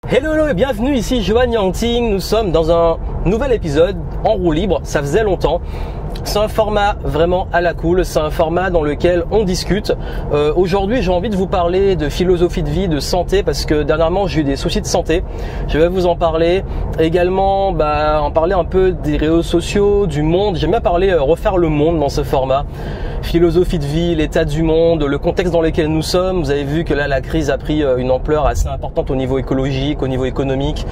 Hello, hello et bienvenue, ici Johan Yangting. Nous sommes dans un nouvel épisode en roue libre, ça faisait longtemps. C'est un format vraiment à la cool, c'est un format dans lequel on discute. Aujourd'hui, j'ai envie de vous parler de philosophie de vie, de santé, parce que dernièrement, j'ai eu des soucis de santé. Je vais vous en parler. Également, en parler un peu des réseaux sociaux, du monde. J'aime bien parler, refaire le monde dans ce format. Philosophie de vie, l'état du monde, le contexte dans lequel nous sommes. Vous avez vu que là, la crise a pris une ampleur assez importante au niveau écologique, au niveau économique,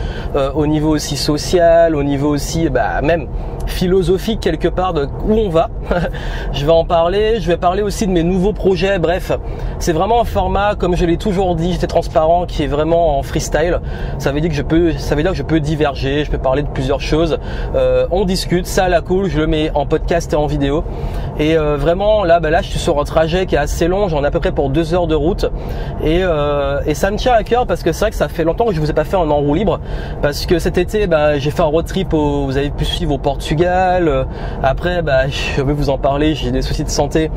au niveau aussi social, au niveau aussi même philosophique quelque part de où on va. Je vais en parler, je vais parler aussi de mes nouveaux projets. Bref, c'est vraiment un format, comme je l'ai toujours dit, j'étais transparent, qui est vraiment en freestyle. Ça veut dire que je peux diverger, je peux parler de plusieurs choses. On discute, ça à la cool, je le mets en podcast et en vidéo. Et vraiment là je suis sur un trajet qui est assez long, j'en ai à peu près pour 2 heures de route. Et ça me tient à cœur parce que c'est vrai que ça fait longtemps que je vous ai pas fait un en roue libre. Parce que cet été, j'ai fait un road trip vous avez pu suivre au Portugal. Après, je vais vous en parler. J'ai des soucis de santé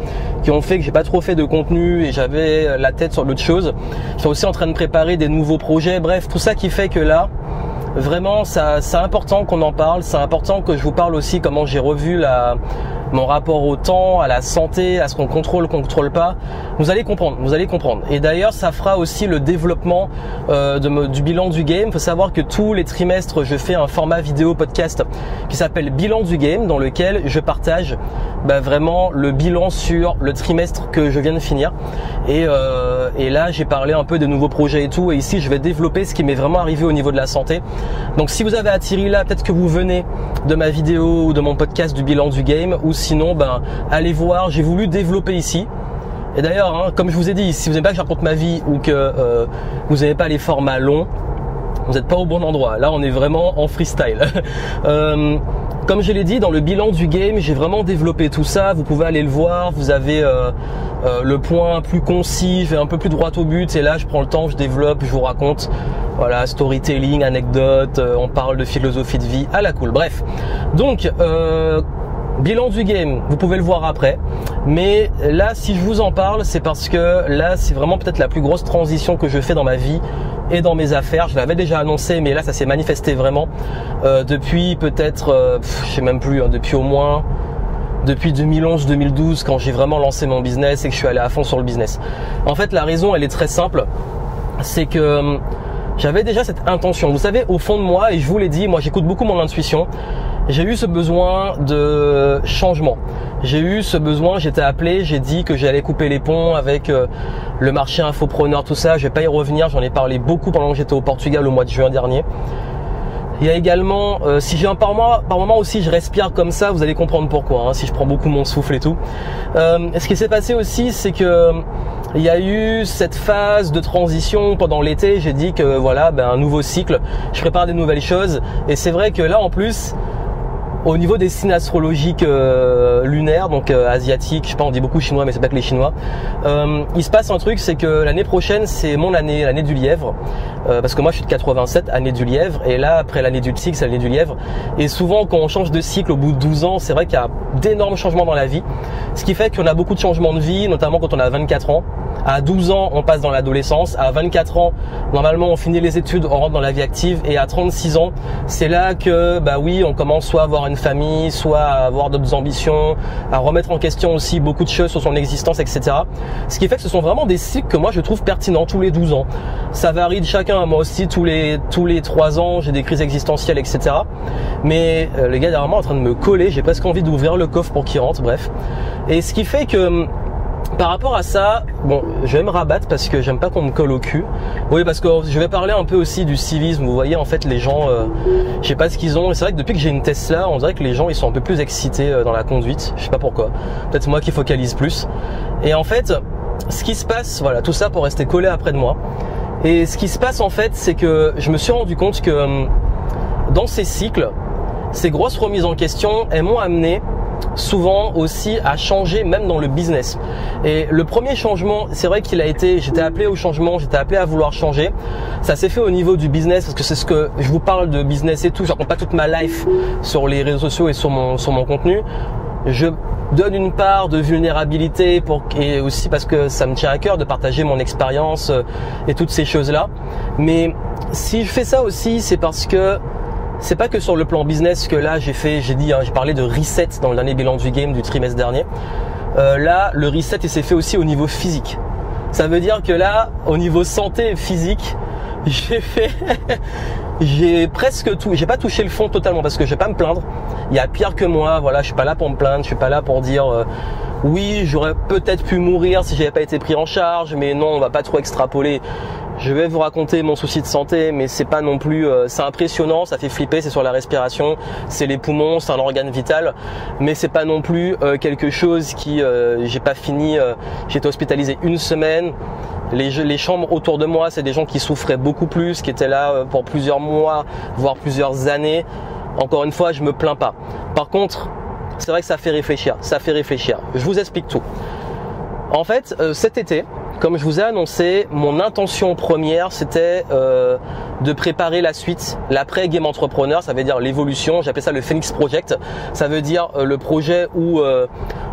qui ont fait que j'ai pas trop fait de contenu et j'avais la tête sur d'autres choses. Je suis aussi en train de préparer des nouveaux projets. Bref, tout ça qui fait que là, vraiment, c'est important qu'on en parle. C'est important que je vous parle aussi comment j'ai revu mon rapport au temps, à la santé, à ce qu'on contrôle pas. Vous allez comprendre, Et d'ailleurs, ça fera aussi le développement du bilan du game. Il faut savoir que tous les trimestres, je fais un format vidéo podcast qui s'appelle Bilan du game, dans lequel je partage vraiment le bilan sur le trimestre que je viens de finir. Et là, j'ai parlé un peu des nouveaux projets et tout. Et ici, je vais développer ce qui m'est vraiment arrivé au niveau de la santé. Donc, si vous avez atterri là, peut-être que vous venez de ma vidéo ou de mon podcast du bilan du game, ou sinon, allez voir. J'ai voulu développer ici. Et d'ailleurs, comme je vous ai dit, si vous n'aimez pas que je raconte ma vie ou que vous n'aimez pas les formats longs, vous n'êtes pas au bon endroit. Là, on est vraiment en freestyle. Comme je l'ai dit, dans le bilan du game, j'ai vraiment développé tout ça. Vous pouvez aller le voir. Vous avez le point plus concis, je vais un peu plus droit au but. Et là, je prends le temps, je développe, je vous raconte. Voilà, storytelling, anecdote, on parle de philosophie de vie à la cool. Bref, donc bilan du game, vous pouvez le voir après. Mais là, si je vous en parle, c'est parce que là, c'est vraiment peut-être la plus grosse transition que je fais dans ma vie et dans mes affaires. Je l'avais déjà annoncé, mais là, ça s'est manifesté vraiment depuis peut-être, je sais même plus, depuis 2011-2012, quand j'ai vraiment lancé mon business et que je suis allé à fond sur le business. En fait, la raison, elle est très simple, c'est que j'avais déjà cette intention. Vous savez, au fond de moi, et je vous l'ai dit, moi j'écoute beaucoup mon intuition, j'ai eu ce besoin de changement. J'ai eu ce besoin, j'étais appelé, j'ai dit que j'allais couper les ponts avec le marché infopreneur, tout ça. Je vais pas y revenir, j'en ai parlé beaucoup pendant que j'étais au Portugal au mois de juin dernier. Il y a également, si j'ai par moment aussi je respire comme ça, vous allez comprendre pourquoi, si je prends beaucoup mon souffle et tout. Ce qui s'est passé aussi, c'est que il y a eu cette phase de transition pendant l'été. J'ai dit que voilà, un nouveau cycle, je prépare des nouvelles choses. Et c'est vrai que là en plus, au niveau des signes astrologiques lunaires, donc asiatiques, je sais pas, on dit beaucoup chinois, mais c'est pas que les chinois. Il se passe un truc, c'est que l'année prochaine, c'est mon année, l'année du lièvre, parce que moi je suis de 87, année du lièvre, et là après l'année du tigre, c'est l'année du lièvre. Et souvent, quand on change de cycle au bout de 12 ans, c'est vrai qu'il y a d'énormes changements dans la vie, ce qui fait qu'on a beaucoup de changements de vie, notamment quand on a 24 ans. À 12 ans, on passe dans l'adolescence. À 24 ans, normalement, on finit les études, on rentre dans la vie active. Et à 36 ans, c'est là que, on commence soit à avoir une famille, soit à avoir d'autres ambitions, à remettre en question aussi beaucoup de choses sur son existence, etc. Ce qui fait que ce sont vraiment des cycles que moi, je trouve pertinents tous les 12 ans. Ça varie de chacun. Moi aussi, tous les 3 ans, j'ai des crises existentielles, etc. Mais les gars, derrière moi, en train de me coller, j'ai presque envie d'ouvrir le coffre pour qu'ils rentrent, bref. Et ce qui fait que par rapport à ça, je vais me rabattre parce que j'aime pas qu'on me colle au cul. Oui, parce que je vais parler un peu aussi du civisme. Vous voyez, en fait, les gens, je sais pas ce qu'ils ont. Et c'est vrai que depuis que j'ai une Tesla, on dirait que les gens, ils sont un peu plus excités dans la conduite. Je sais pas pourquoi. Peut-être moi qui focalise plus. Et en fait, ce qui se passe, voilà, tout ça pour rester collé après de moi. Et ce qui se passe, en fait, c'est que je me suis rendu compte que dans ces cycles, ces grosses remises en question, elles m'ont amené souvent aussi à changer, même dans le business. Et le premier changement, c'est vrai qu'il a été, j'étais appelé au changement, j'étais appelé à vouloir changer. Ça s'est fait au niveau du business, parce que c'est ce que je vous parle de business et tout. Je raconte pas toute ma life sur les réseaux sociaux et sur mon contenu. je donne une part de vulnérabilité et aussi parce que ça me tient à cœur de partager mon expérience et toutes ces choses-là. Mais si je fais ça aussi, c'est parce que c'est pas que sur le plan business que là j'ai parlé de reset dans le dernier bilan du game du trimestre dernier. Là, le reset il s'est fait aussi au niveau physique. Ça veut dire que là, au niveau santé physique, j'ai presque tout. J'ai pas touché le fond totalement parce que je vais pas me plaindre. Il y a pire que moi. Voilà, je suis pas là pour me plaindre. Je suis pas là pour dire oui, j'aurais peut-être pu mourir si j'avais pas été pris en charge. Mais non, on va pas trop extrapoler. Je vais vous raconter mon souci de santé, mais c'est pas non plus. C'est impressionnant, ça fait flipper. C'est sur la respiration, c'est les poumons, c'est un organe vital, mais c'est pas non plus quelque chose qui. J'ai pas fini. J'ai été hospitalisé une semaine. Les chambres autour de moi, c'est des gens qui souffraient beaucoup plus, qui étaient là pour plusieurs mois, voire plusieurs années. Encore une fois, je me plains pas. Par contre, c'est vrai que ça fait réfléchir. Ça fait réfléchir. Je vous explique tout. En fait, cet été, comme je vous ai annoncé, mon intention première, c'était de préparer la suite, l'après Game Entrepreneur, ça veut dire l'évolution. J'appelais ça le Phoenix Project. Ça veut dire le projet où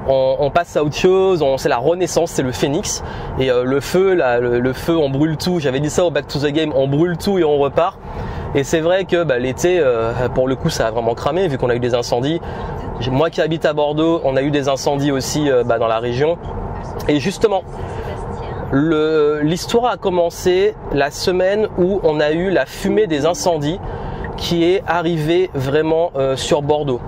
on passe à autre chose, c'est la renaissance, c'est le Phoenix. Et le feu, le feu, on brûle tout. J'avais dit ça au Back to the Game, on brûle tout et on repart. Et c'est vrai que l'été, pour le coup, ça a vraiment cramé vu qu'on a eu des incendies. Moi qui habite à Bordeaux, on a eu des incendies aussi dans la région. Et justement, l'histoire a commencé la semaine où on a eu la fumée des incendies qui est arrivée vraiment sur Bordeaux.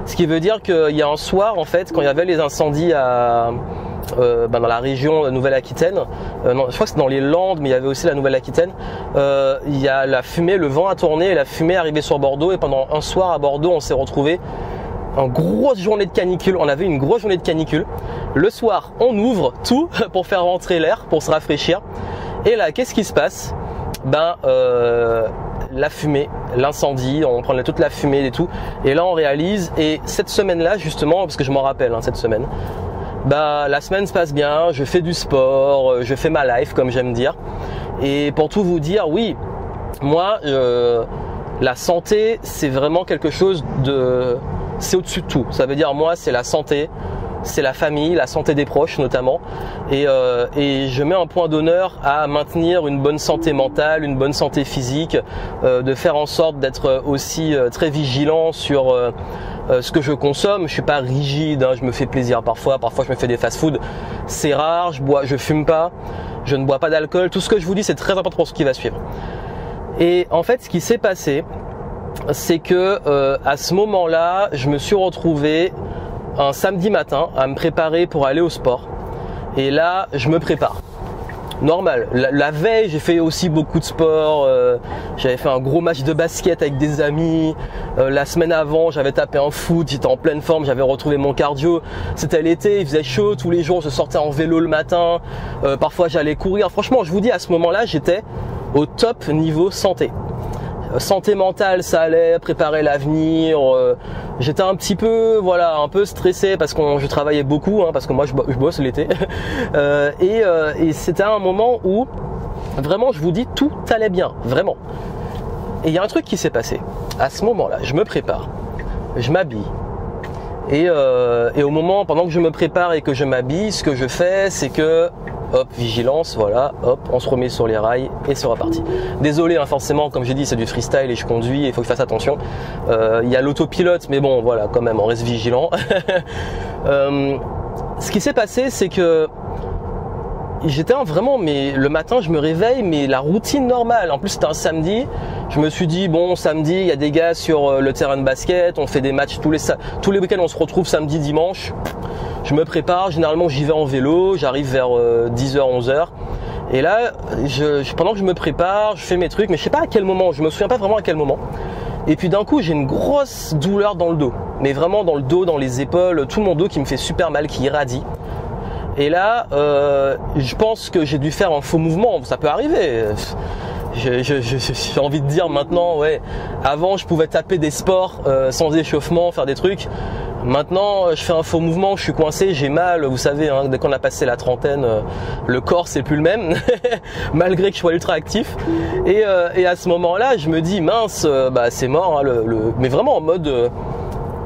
Ce qui veut dire qu'il y a un soir, en fait, quand il y avait les incendies dans la région Nouvelle-Aquitaine, non, je crois que c'est dans les Landes, mais il y avait aussi la Nouvelle-Aquitaine, il y a la fumée, le vent a tourné et la fumée est arrivée sur Bordeaux. Et pendant un soir à Bordeaux, on s'est retrouvé en grosse journée de canicule. On avait une grosse journée de canicule. Le soir, on ouvre tout pour faire rentrer l'air, pour se rafraîchir. Et là, qu'est-ce qui se passe? La fumée, l'incendie, on prend toute la fumée et tout. Et là, on réalise. Et cette semaine-là, justement, parce que je m'en rappelle, cette semaine, la semaine se passe bien. Je fais du sport, je fais ma life, comme j'aime dire. Et pour tout vous dire, oui, moi, la santé, c'est vraiment quelque chose c'est au-dessus de tout. Ça veut dire, moi, c'est la santé, c'est la famille, la santé des proches notamment. Et je mets un point d'honneur à maintenir une bonne santé mentale, une bonne santé physique, de faire en sorte d'être aussi très vigilant sur ce que je consomme. Je suis pas rigide, je me fais plaisir parfois je me fais des fast-food. C'est rare, je fume pas, je ne bois pas d'alcool. Tout ce que je vous dis, c'est très important pour ce qui va suivre. Et en fait, ce qui s'est passé, c'est que à ce moment-là, je me suis retrouvé un samedi matin à me préparer pour aller au sport. Et là, je me prépare. Normal. La veille, j'ai fait aussi beaucoup de sport. J'avais fait un gros match de basket avec des amis. La semaine avant, j'avais tapé un foot. J'étais en pleine forme. J'avais retrouvé mon cardio. C'était l'été, il faisait chaud. Tous les jours, je sortais en vélo le matin. Parfois, j'allais courir. Franchement, je vous dis, à ce moment-là, j'étais au top niveau santé. Santé mentale, ça allait, préparer l'avenir. J'étais un petit peu, un peu stressé parce que je travaillais beaucoup, parce que moi je bosse l'été. Et c'était un moment où vraiment, je vous dis, tout allait bien, vraiment. Et il y a un truc qui s'est passé. À ce moment-là, je me prépare, je m'habille. Et au moment, pendant que je me prépare et que je m'habille, ce que je fais, c'est que hop, vigilance, voilà, hop, on se remet sur les rails et c'est reparti. Désolé, forcément, comme j'ai dit, c'est du freestyle et je conduis et il faut que je fasse attention. Il y a l'autopilote, mais bon, voilà, quand même, on reste vigilant. Ce qui s'est passé, c'est que j'étais vraiment, mais le matin, je me réveille, mais la routine normale. En plus, c'était un samedi. Je me suis dit, bon, samedi, il y a des gars sur le terrain de basket, on fait des matchs tous les week-ends, on se retrouve samedi, dimanche. Je me prépare, généralement j'y vais en vélo, j'arrive vers 10h, 11h. Et là, pendant que je me prépare, je fais mes trucs, mais je sais pas à quel moment, je me souviens pas vraiment à quel moment. Et puis d'un coup, j'ai une grosse douleur dans le dos. Mais vraiment dans le dos, dans les épaules, tout mon dos qui me fait super mal, qui irradie. Et là, je pense que j'ai dû faire un faux mouvement, ça peut arriver. J'ai envie de dire maintenant, ouais, avant je pouvais taper des sports sans échauffement, faire des trucs. Maintenant, je fais un faux mouvement, je suis coincé, j'ai mal, vous savez, dès qu'on a passé la trentaine, le corps c'est plus le même, malgré que je sois ultra actif. Et à ce moment-là, je me dis mince, c'est mort, mais vraiment en mode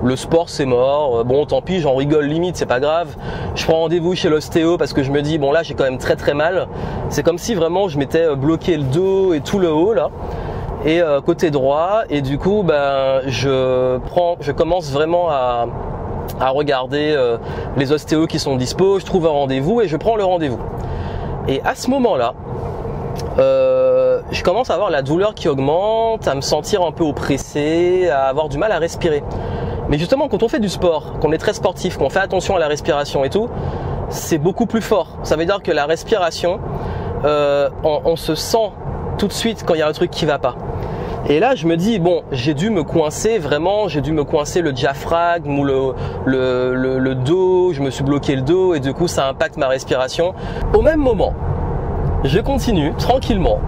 le sport c'est mort, bon tant pis, j'en rigole limite, c'est pas grave. Je prends rendez-vous chez l'ostéo parce que je me dis bon là j'ai quand même très mal. C'est comme si vraiment je m'étais bloqué le dos et tout le haut là, et côté droit, et du coup ben je commence vraiment à regarder les ostéos qui sont dispo, je trouve un rendez-vous et je prends le rendez-vous. Et à ce moment-là, je commence à avoir la douleur qui augmente, à me sentir un peu oppressé, à avoir du mal à respirer. Mais justement, quand on fait du sport, qu'on est très sportif, qu'on fait attention à la respiration et tout, c'est beaucoup plus fort. Ça veut dire que la respiration, on se sent tout de suite quand il y a un truc qui va pas. Et là, je me dis, bon, j'ai dû me coincer vraiment, j'ai dû me coincer le diaphragme ou le dos, je me suis bloqué le dos et du coup, ça impacte ma respiration. Au même moment, je continue tranquillement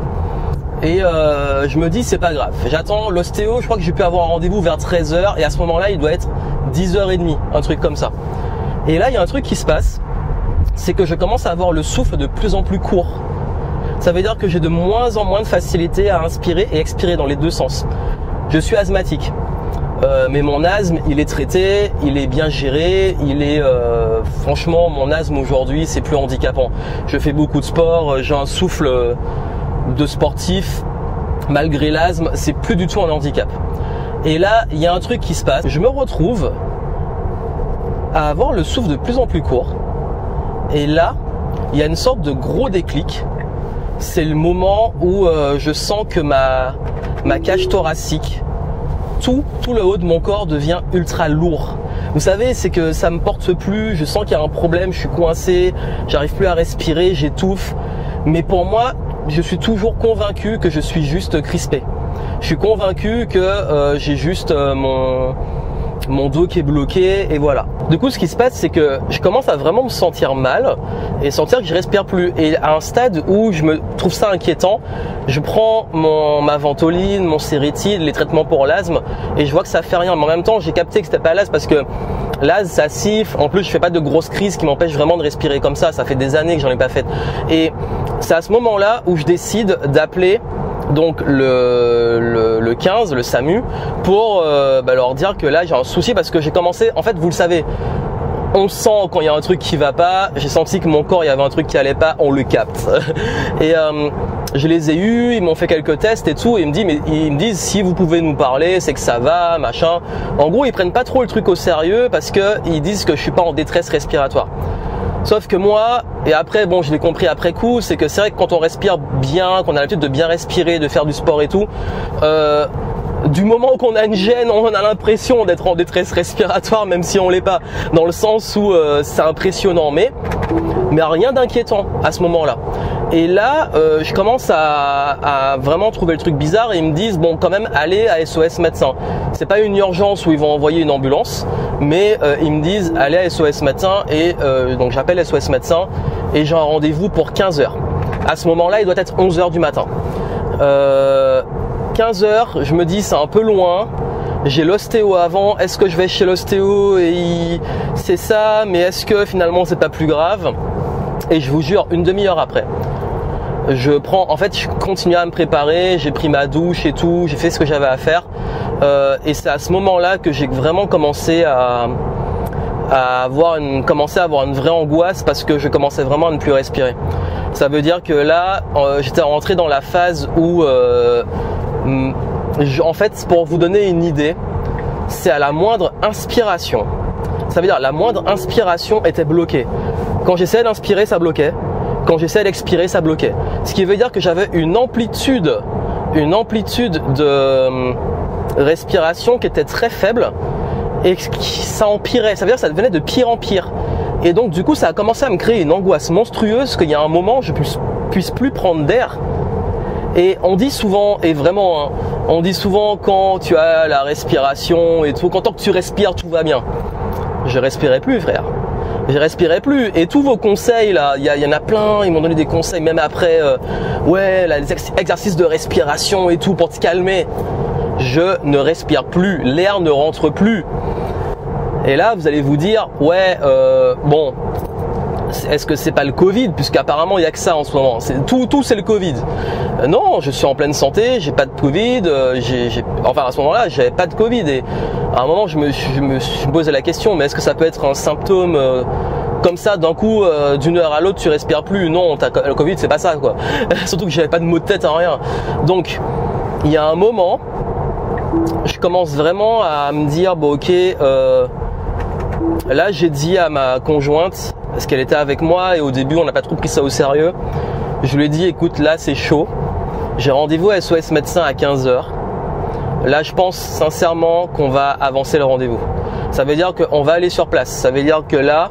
et je me dis, c'est pas grave. J'attends l'ostéo, je crois que j'ai pu avoir un rendez-vous vers 13h et à ce moment-là, il doit être 10h30, un truc comme ça. Et là, il y a un truc qui se passe, c'est que je commence à avoir le souffle de plus en plus court. Ça veut dire que j'ai de moins en moins de facilité à inspirer et expirer dans les deux sens. Je suis asthmatique, mais mon asthme, il est traité, il est bien géré, franchement, mon asthme aujourd'hui, c'est plus handicapant. Je fais beaucoup de sport, j'ai un souffle de sportif, malgré l'asthme, c'est plus du tout un handicap. Et là, il y a un truc qui se passe. Je me retrouve à avoir le souffle de plus en plus court. Et là, il y a une sorte de gros déclic. C'est le moment où je sens que ma cage thoracique, tout le haut de mon corps devient ultra lourd. Vous savez, c'est que ça me porte plus, je sens qu'il y a un problème, je suis coincé, j'arrive plus à respirer, j'étouffe. Mais pour moi, je suis toujours convaincu que je suis juste crispé. Je suis convaincu que j'ai juste mon dos qui est bloqué et voilà. Du coup, ce qui se passe, c'est que je commence à vraiment me sentir mal et sentir que je respire plus. Et à un stade où je me trouve ça inquiétant, je prends ma ventoline, mon Sérétide, les traitements pour l'asthme et je vois que ça fait rien. Mais en même temps, j'ai capté que c'était pas l'asthme parce que l'asthme, ça siffle. En plus, je fais pas de grosses crises qui m'empêchent vraiment de respirer comme ça. Ça fait des années que j'en ai pas fait. Et c'est à ce moment-là où je décide d'appeler donc le 15, le SAMU, pour leur dire que là j'ai un souci parce que j'ai commencé, en fait vous le savez, on sent quand il y a un truc qui va pas, j'ai senti que mon corps il y avait un truc qui allait pas, on le capte. Et je les ai eus, ils m'ont fait quelques tests et tout, et ils me disent si vous pouvez nous parler, c'est que ça va, machin. En gros ils prennent pas trop le truc au sérieux parce que ils disent que je suis pas en détresse respiratoire. Sauf que moi, et après bon je l'ai compris après coup, c'est que c'est vrai que quand on respire bien, qu'on a l'habitude de bien respirer, de faire du sport et tout, du moment qu'on a une gêne, on a l'impression d'être en détresse respiratoire, même si on l'est pas, dans le sens où c'est impressionnant, mais rien d'inquiétant à ce moment-là. Et là, je commence à vraiment trouver le truc bizarre et ils me disent bon quand même allez à SOS médecin. C'est pas une urgence où ils vont envoyer une ambulance, mais ils me disent allez à SOS médecin et donc j'appelle SOS médecin et j'ai un rendez-vous pour 15h. À ce moment-là, il doit être 11h du matin. 15h, je me dis c'est un peu loin. J'ai l'ostéo avant, est-ce que je vais chez l'ostéo et c'est ça, mais est-ce que finalement c'est pas plus grave? Et je vous jure, une demi-heure après, je continue à me préparer, j'ai pris ma douche et tout, j'ai fait ce que j'avais à faire. Et c'est à ce moment-là que j'ai vraiment commencé à avoir une vraie angoisse parce que je commençais vraiment à ne plus respirer. Ça veut dire que là, j'étais rentré dans la phase où, en fait, pour vous donner une idée, c'est à la moindre inspiration. Ça veut dire la moindre inspiration était bloquée. Quand j'essayais d'inspirer, ça bloquait. Quand j'essayais d'expirer, ça bloquait. Ce qui veut dire que j'avais une amplitude de respiration qui était très faible et ça empirait. Ça veut dire que ça devenait de pire en pire. Et donc du coup, ça a commencé à me créer une angoisse monstrueuse qu'il y a un moment, je puisse plus prendre d'air. Et on dit souvent, et vraiment, hein, on dit souvent quand tu as la respiration et tout, quand tant que tu respires, tout va bien. Je respirais plus, frère. Je respirais plus. Et tous vos conseils là, il y en a plein, ils m'ont donné des conseils même après, les exercices de respiration et tout pour te calmer. Je ne respire plus, l'air ne rentre plus. Et là, vous allez vous dire, bon, est-ce que c'est pas le Covid, puisqu'apparemment il y a que ça en ce moment, tout c'est le Covid. Non, je suis en pleine santé, j'ai pas de Covid, enfin à ce moment-là j'avais pas de Covid, et à un moment je me suis posé la question, mais est-ce que ça peut être un symptôme comme ça d'un coup, d'une heure à l'autre tu respires plus? Non, le Covid c'est pas ça quoi. Surtout que j'avais pas de maux de tête, rien. Donc il y a un moment, je commence vraiment à me dire bon ok, là j'ai dit à ma conjointe, parce qu'elle était avec moi et au début on n'a pas trop pris ça au sérieux, je lui ai dit écoute là c'est chaud, j'ai rendez-vous à SOS médecin à 15h, là je pense sincèrement qu'on va avancer le rendez-vous. Ça veut dire qu'on va aller sur place, ça veut dire que là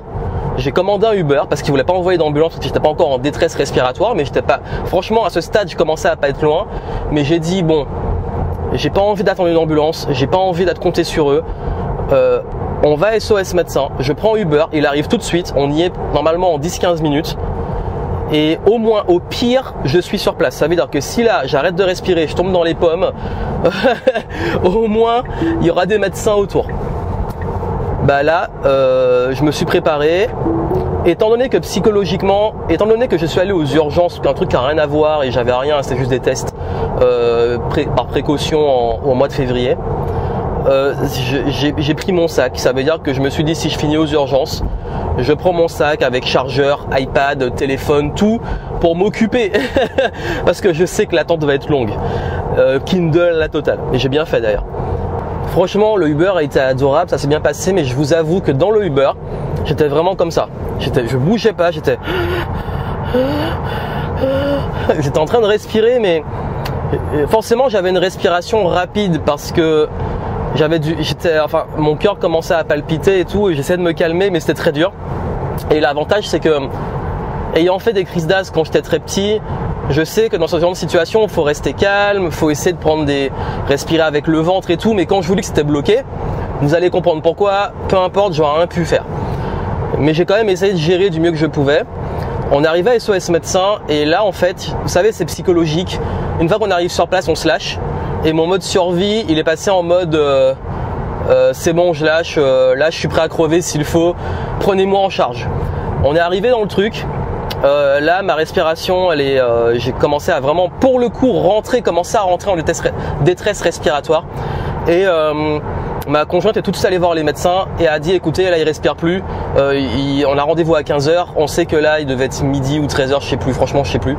j'ai commandé un Uber parce qu'il voulait pas envoyer d'ambulance parce que j'étais pas encore en détresse respiratoire, mais j'étais pas, franchement à ce stade je commençais à pas être loin, mais j'ai dit bon, j'ai pas envie d'attendre une ambulance, j'ai pas envie d'être compté sur eux, on va SOS médecin, je prends Uber, il arrive tout de suite, on y est normalement en 10-15 minutes et au moins, au pire, je suis sur place. Ça veut dire que si là j'arrête de respirer, je tombe dans les pommes, au moins il y aura des médecins autour. Bah là, je me suis préparé, étant donné que psychologiquement, étant donné que je suis allé aux urgences, un truc qui n'a rien à voir et j'avais rien, c'était juste des tests par précaution au mois de février, j'ai pris mon sac. Ça veut dire que je me suis dit si je finis aux urgences, je prends mon sac avec chargeur, iPad, téléphone, tout pour m'occuper parce que je sais que l'attente va être longue. Kindle, la totale. Et j'ai bien fait d'ailleurs. Franchement, le Uber a été adorable, ça s'est bien passé, mais je vous avoue que dans le Uber, j'étais vraiment comme ça. Je bougeais pas, j'étais en train de respirer, mais forcément j'avais une respiration rapide parce que enfin, mon cœur commençait à palpiter et tout, et j'essayais de me calmer, mais c'était très dur. Et l'avantage, c'est que, ayant fait des crises d'asthme quand j'étais très petit, je sais que dans ce genre de situation, il faut rester calme, il faut essayer de respirer avec le ventre et tout, mais quand je vous dis que c'était bloqué, vous allez comprendre pourquoi, peu importe, j'aurais rien pu faire. Mais j'ai quand même essayé de gérer du mieux que je pouvais. On arrivait à SOS médecin et là en fait, vous savez, c'est psychologique. Une fois qu'on arrive sur place, on se lâche. Et mon mode survie, il est passé en mode c'est bon, je lâche, là je suis prêt à crever s'il faut, prenez-moi en charge. On est arrivé dans le truc. Là ma respiration j'ai commencé à vraiment pour le coup commencer à rentrer en détresse respiratoire et ma conjointe est tout de suite allée voir les médecins et a dit écoutez là il respire plus, on a rendez-vous à 15h, on sait que là il devait être midi ou 13h, je sais plus, franchement je sais plus,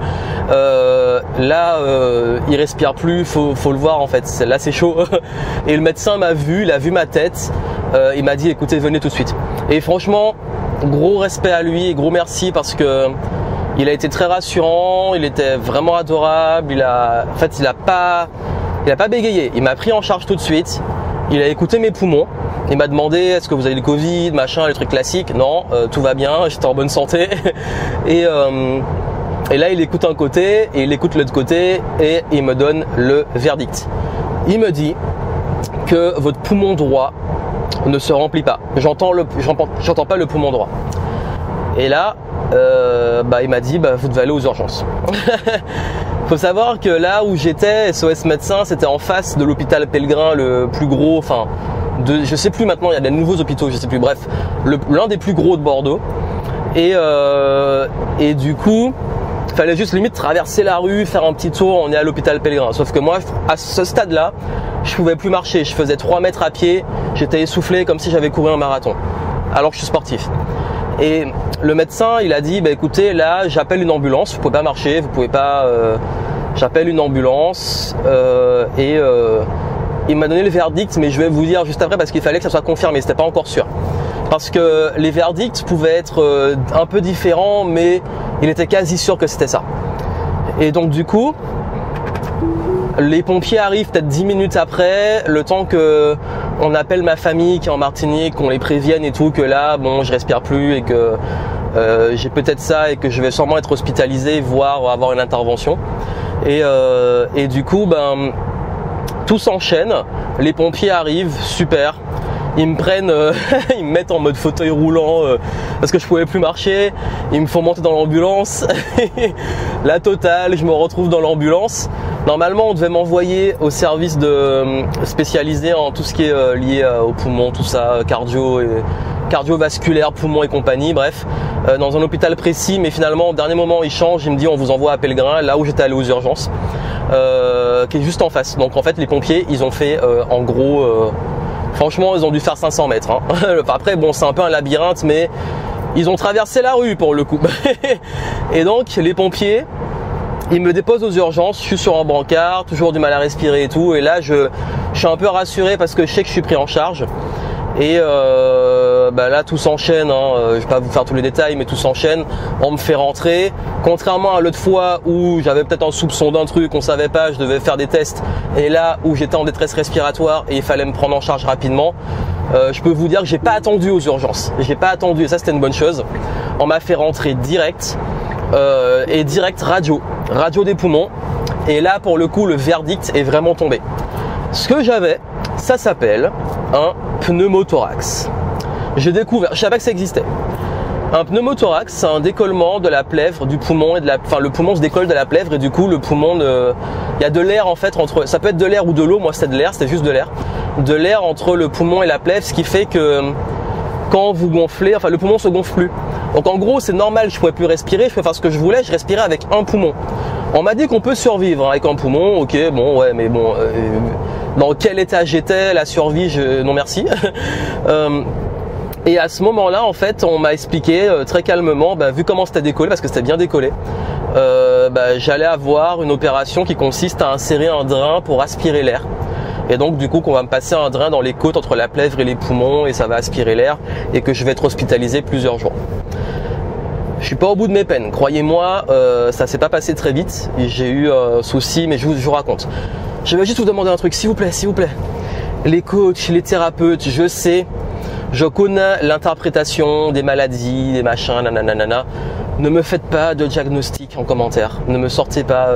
là il respire plus, faut le voir en fait, là c'est chaud. Et le médecin m'a vu, il a vu ma tête, il m'a dit écoutez venez tout de suite. Et franchement gros respect à lui et gros merci parce que il a été très rassurant, il était vraiment adorable, il a pas bégayé, il m'a pris en charge tout de suite, il a écouté mes poumons, il m'a demandé est-ce que vous avez le Covid, machin, les trucs classiques, non, tout va bien, j'étais en bonne santé. Et là il écoute un côté et il écoute l'autre côté et il me donne le verdict. Il me dit que votre poumon droit ne se remplit pas. J'entends pas le poumon droit. Et là, il m'a dit vous devez aller aux urgences. Faut savoir que là où j'étais, SOS médecin, c'était en face de l'hôpital Pellegrin, le plus gros, je sais plus maintenant, il y a des nouveaux hôpitaux, je sais plus, bref, l'un des plus gros de Bordeaux. Et du coup, il fallait juste limite traverser la rue, faire un petit tour, on est à l'hôpital Pellegrin. Sauf que moi, à ce stade-là, je pouvais plus marcher, je faisais 3 mètres à pied, j'étais essoufflé comme si j'avais couru un marathon, alors que je suis sportif. Et le médecin, il a dit, écoutez, là, j'appelle une ambulance, vous pouvez pas marcher, vous pouvez pas, j'appelle une ambulance, il m'a donné le verdict, mais je vais vous dire juste après parce qu'il fallait que ça soit confirmé, c'était pas encore sûr. Parce que les verdicts pouvaient être un peu différents, mais il était quasi sûr que c'était ça. Et donc du coup, les pompiers arrivent peut-être 10 minutes après, le temps que on appelle ma famille qui est en Martinique, qu'on les prévienne et tout, que là, bon, je respire plus et que j'ai peut-être ça et que je vais sûrement être hospitalisé, voire avoir une intervention. Et du coup, tout s'enchaîne, les pompiers arrivent, super. Ils me prennent, ils me mettent en mode fauteuil roulant parce que je pouvais plus marcher. Ils me font monter dans l'ambulance. La totale, je me retrouve dans l'ambulance. Normalement, on devait m'envoyer au service spécialisé en tout ce qui est lié aux poumons, tout ça, cardio cardiovasculaire, poumons et compagnie, bref, dans un hôpital précis, mais finalement au dernier moment il change, il me dit on vous envoie à Pellegrin, là où j'étais allé aux urgences, qui est juste en face. Donc en fait les pompiers ils ont fait en gros, franchement ils ont dû faire 500 mètres. Hein. Après bon c'est un peu un labyrinthe, mais ils ont traversé la rue pour le coup. Et donc les pompiers, ils me déposent aux urgences, je suis sur un brancard, toujours du mal à respirer et tout, et là je suis un peu rassuré parce que je sais que je suis pris en charge. Et là tout s'enchaîne, hein. Je vais pas vous faire tous les détails mais tout s'enchaîne, on me fait rentrer, contrairement à l'autre fois où j'avais peut-être un soupçon d'un truc, on savait pas, je devais faire des tests, et là où j'étais en détresse respiratoire et il fallait me prendre en charge rapidement, je peux vous dire que j'ai pas attendu aux urgences, j'ai pas attendu, et ça c'était une bonne chose. On m'a fait rentrer direct, et direct radio des poumons, et là pour le coup le verdict est vraiment tombé. Ce que j'avais, ça s'appelle un pneumothorax. J'ai découvert, je savais pas que ça existait. Un pneumothorax, c'est un décollement de la plèvre du poumon et le poumon se décolle de la plèvre et du coup le poumon, il y a de l'air en fait entre, ça peut être de l'air ou de l'eau, moi c'était de l'air, c'était juste de l'air entre le poumon et la plèvre, ce qui fait que quand vous gonflez, le poumon se gonfle plus. Donc en gros c'est normal, je pouvais plus respirer, je pouvais faire ce que je voulais, je respirais avec un poumon. On m'a dit qu'on peut survivre avec un poumon, ok, bon ouais, mais bon, dans quel état j'étais, la survie, non merci. Et à ce moment-là, en fait, on m'a expliqué très calmement, vu comment c'était décollé, parce que c'était bien décollé, j'allais avoir une opération qui consiste à insérer un drain pour aspirer l'air. Et donc du coup qu'on va me passer un drain dans les côtes entre la plèvre et les poumons et ça va aspirer l'air et que je vais être hospitalisé plusieurs jours. Je suis pas au bout de mes peines, croyez-moi, ça s'est pas passé très vite, j'ai eu souci, mais je vous raconte. Je vais juste vous demander un truc, s'il vous plaît. Les coachs, les thérapeutes, je sais, je connais l'interprétation des maladies, des machins, nanana. Ne me faites pas de diagnostic en commentaire. Ne me sortez pas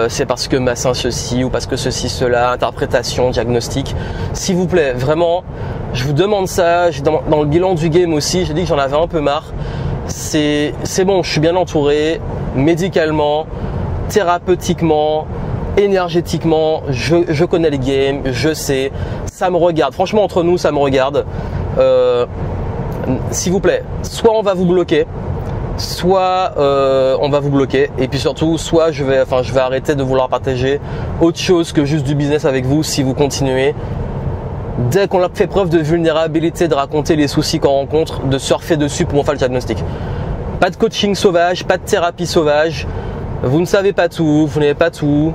c'est parce que ma sein ceci ou parce que ceci, cela, interprétation, diagnostic. S'il vous plaît, vraiment, je vous demande ça. Dans le bilan du game aussi, j'ai dit que j'en avais un peu marre. C'est bon, je suis bien entouré, médicalement, thérapeutiquement, énergétiquement, je connais les games, je sais, ça me regarde. Franchement, entre nous, ça me regarde. S'il vous plaît, soit on va vous bloquer, soit on va vous bloquer, et puis surtout, soit je vais arrêter de vouloir partager autre chose que juste du business avec vous si vous continuez. Dès qu'on a fait preuve de vulnérabilité, de raconter les soucis qu'on rencontre, de surfer dessus pour faire le diagnostic. Pas de coaching sauvage, pas de thérapie sauvage. Vous ne savez pas tout, vous n'avez pas tout.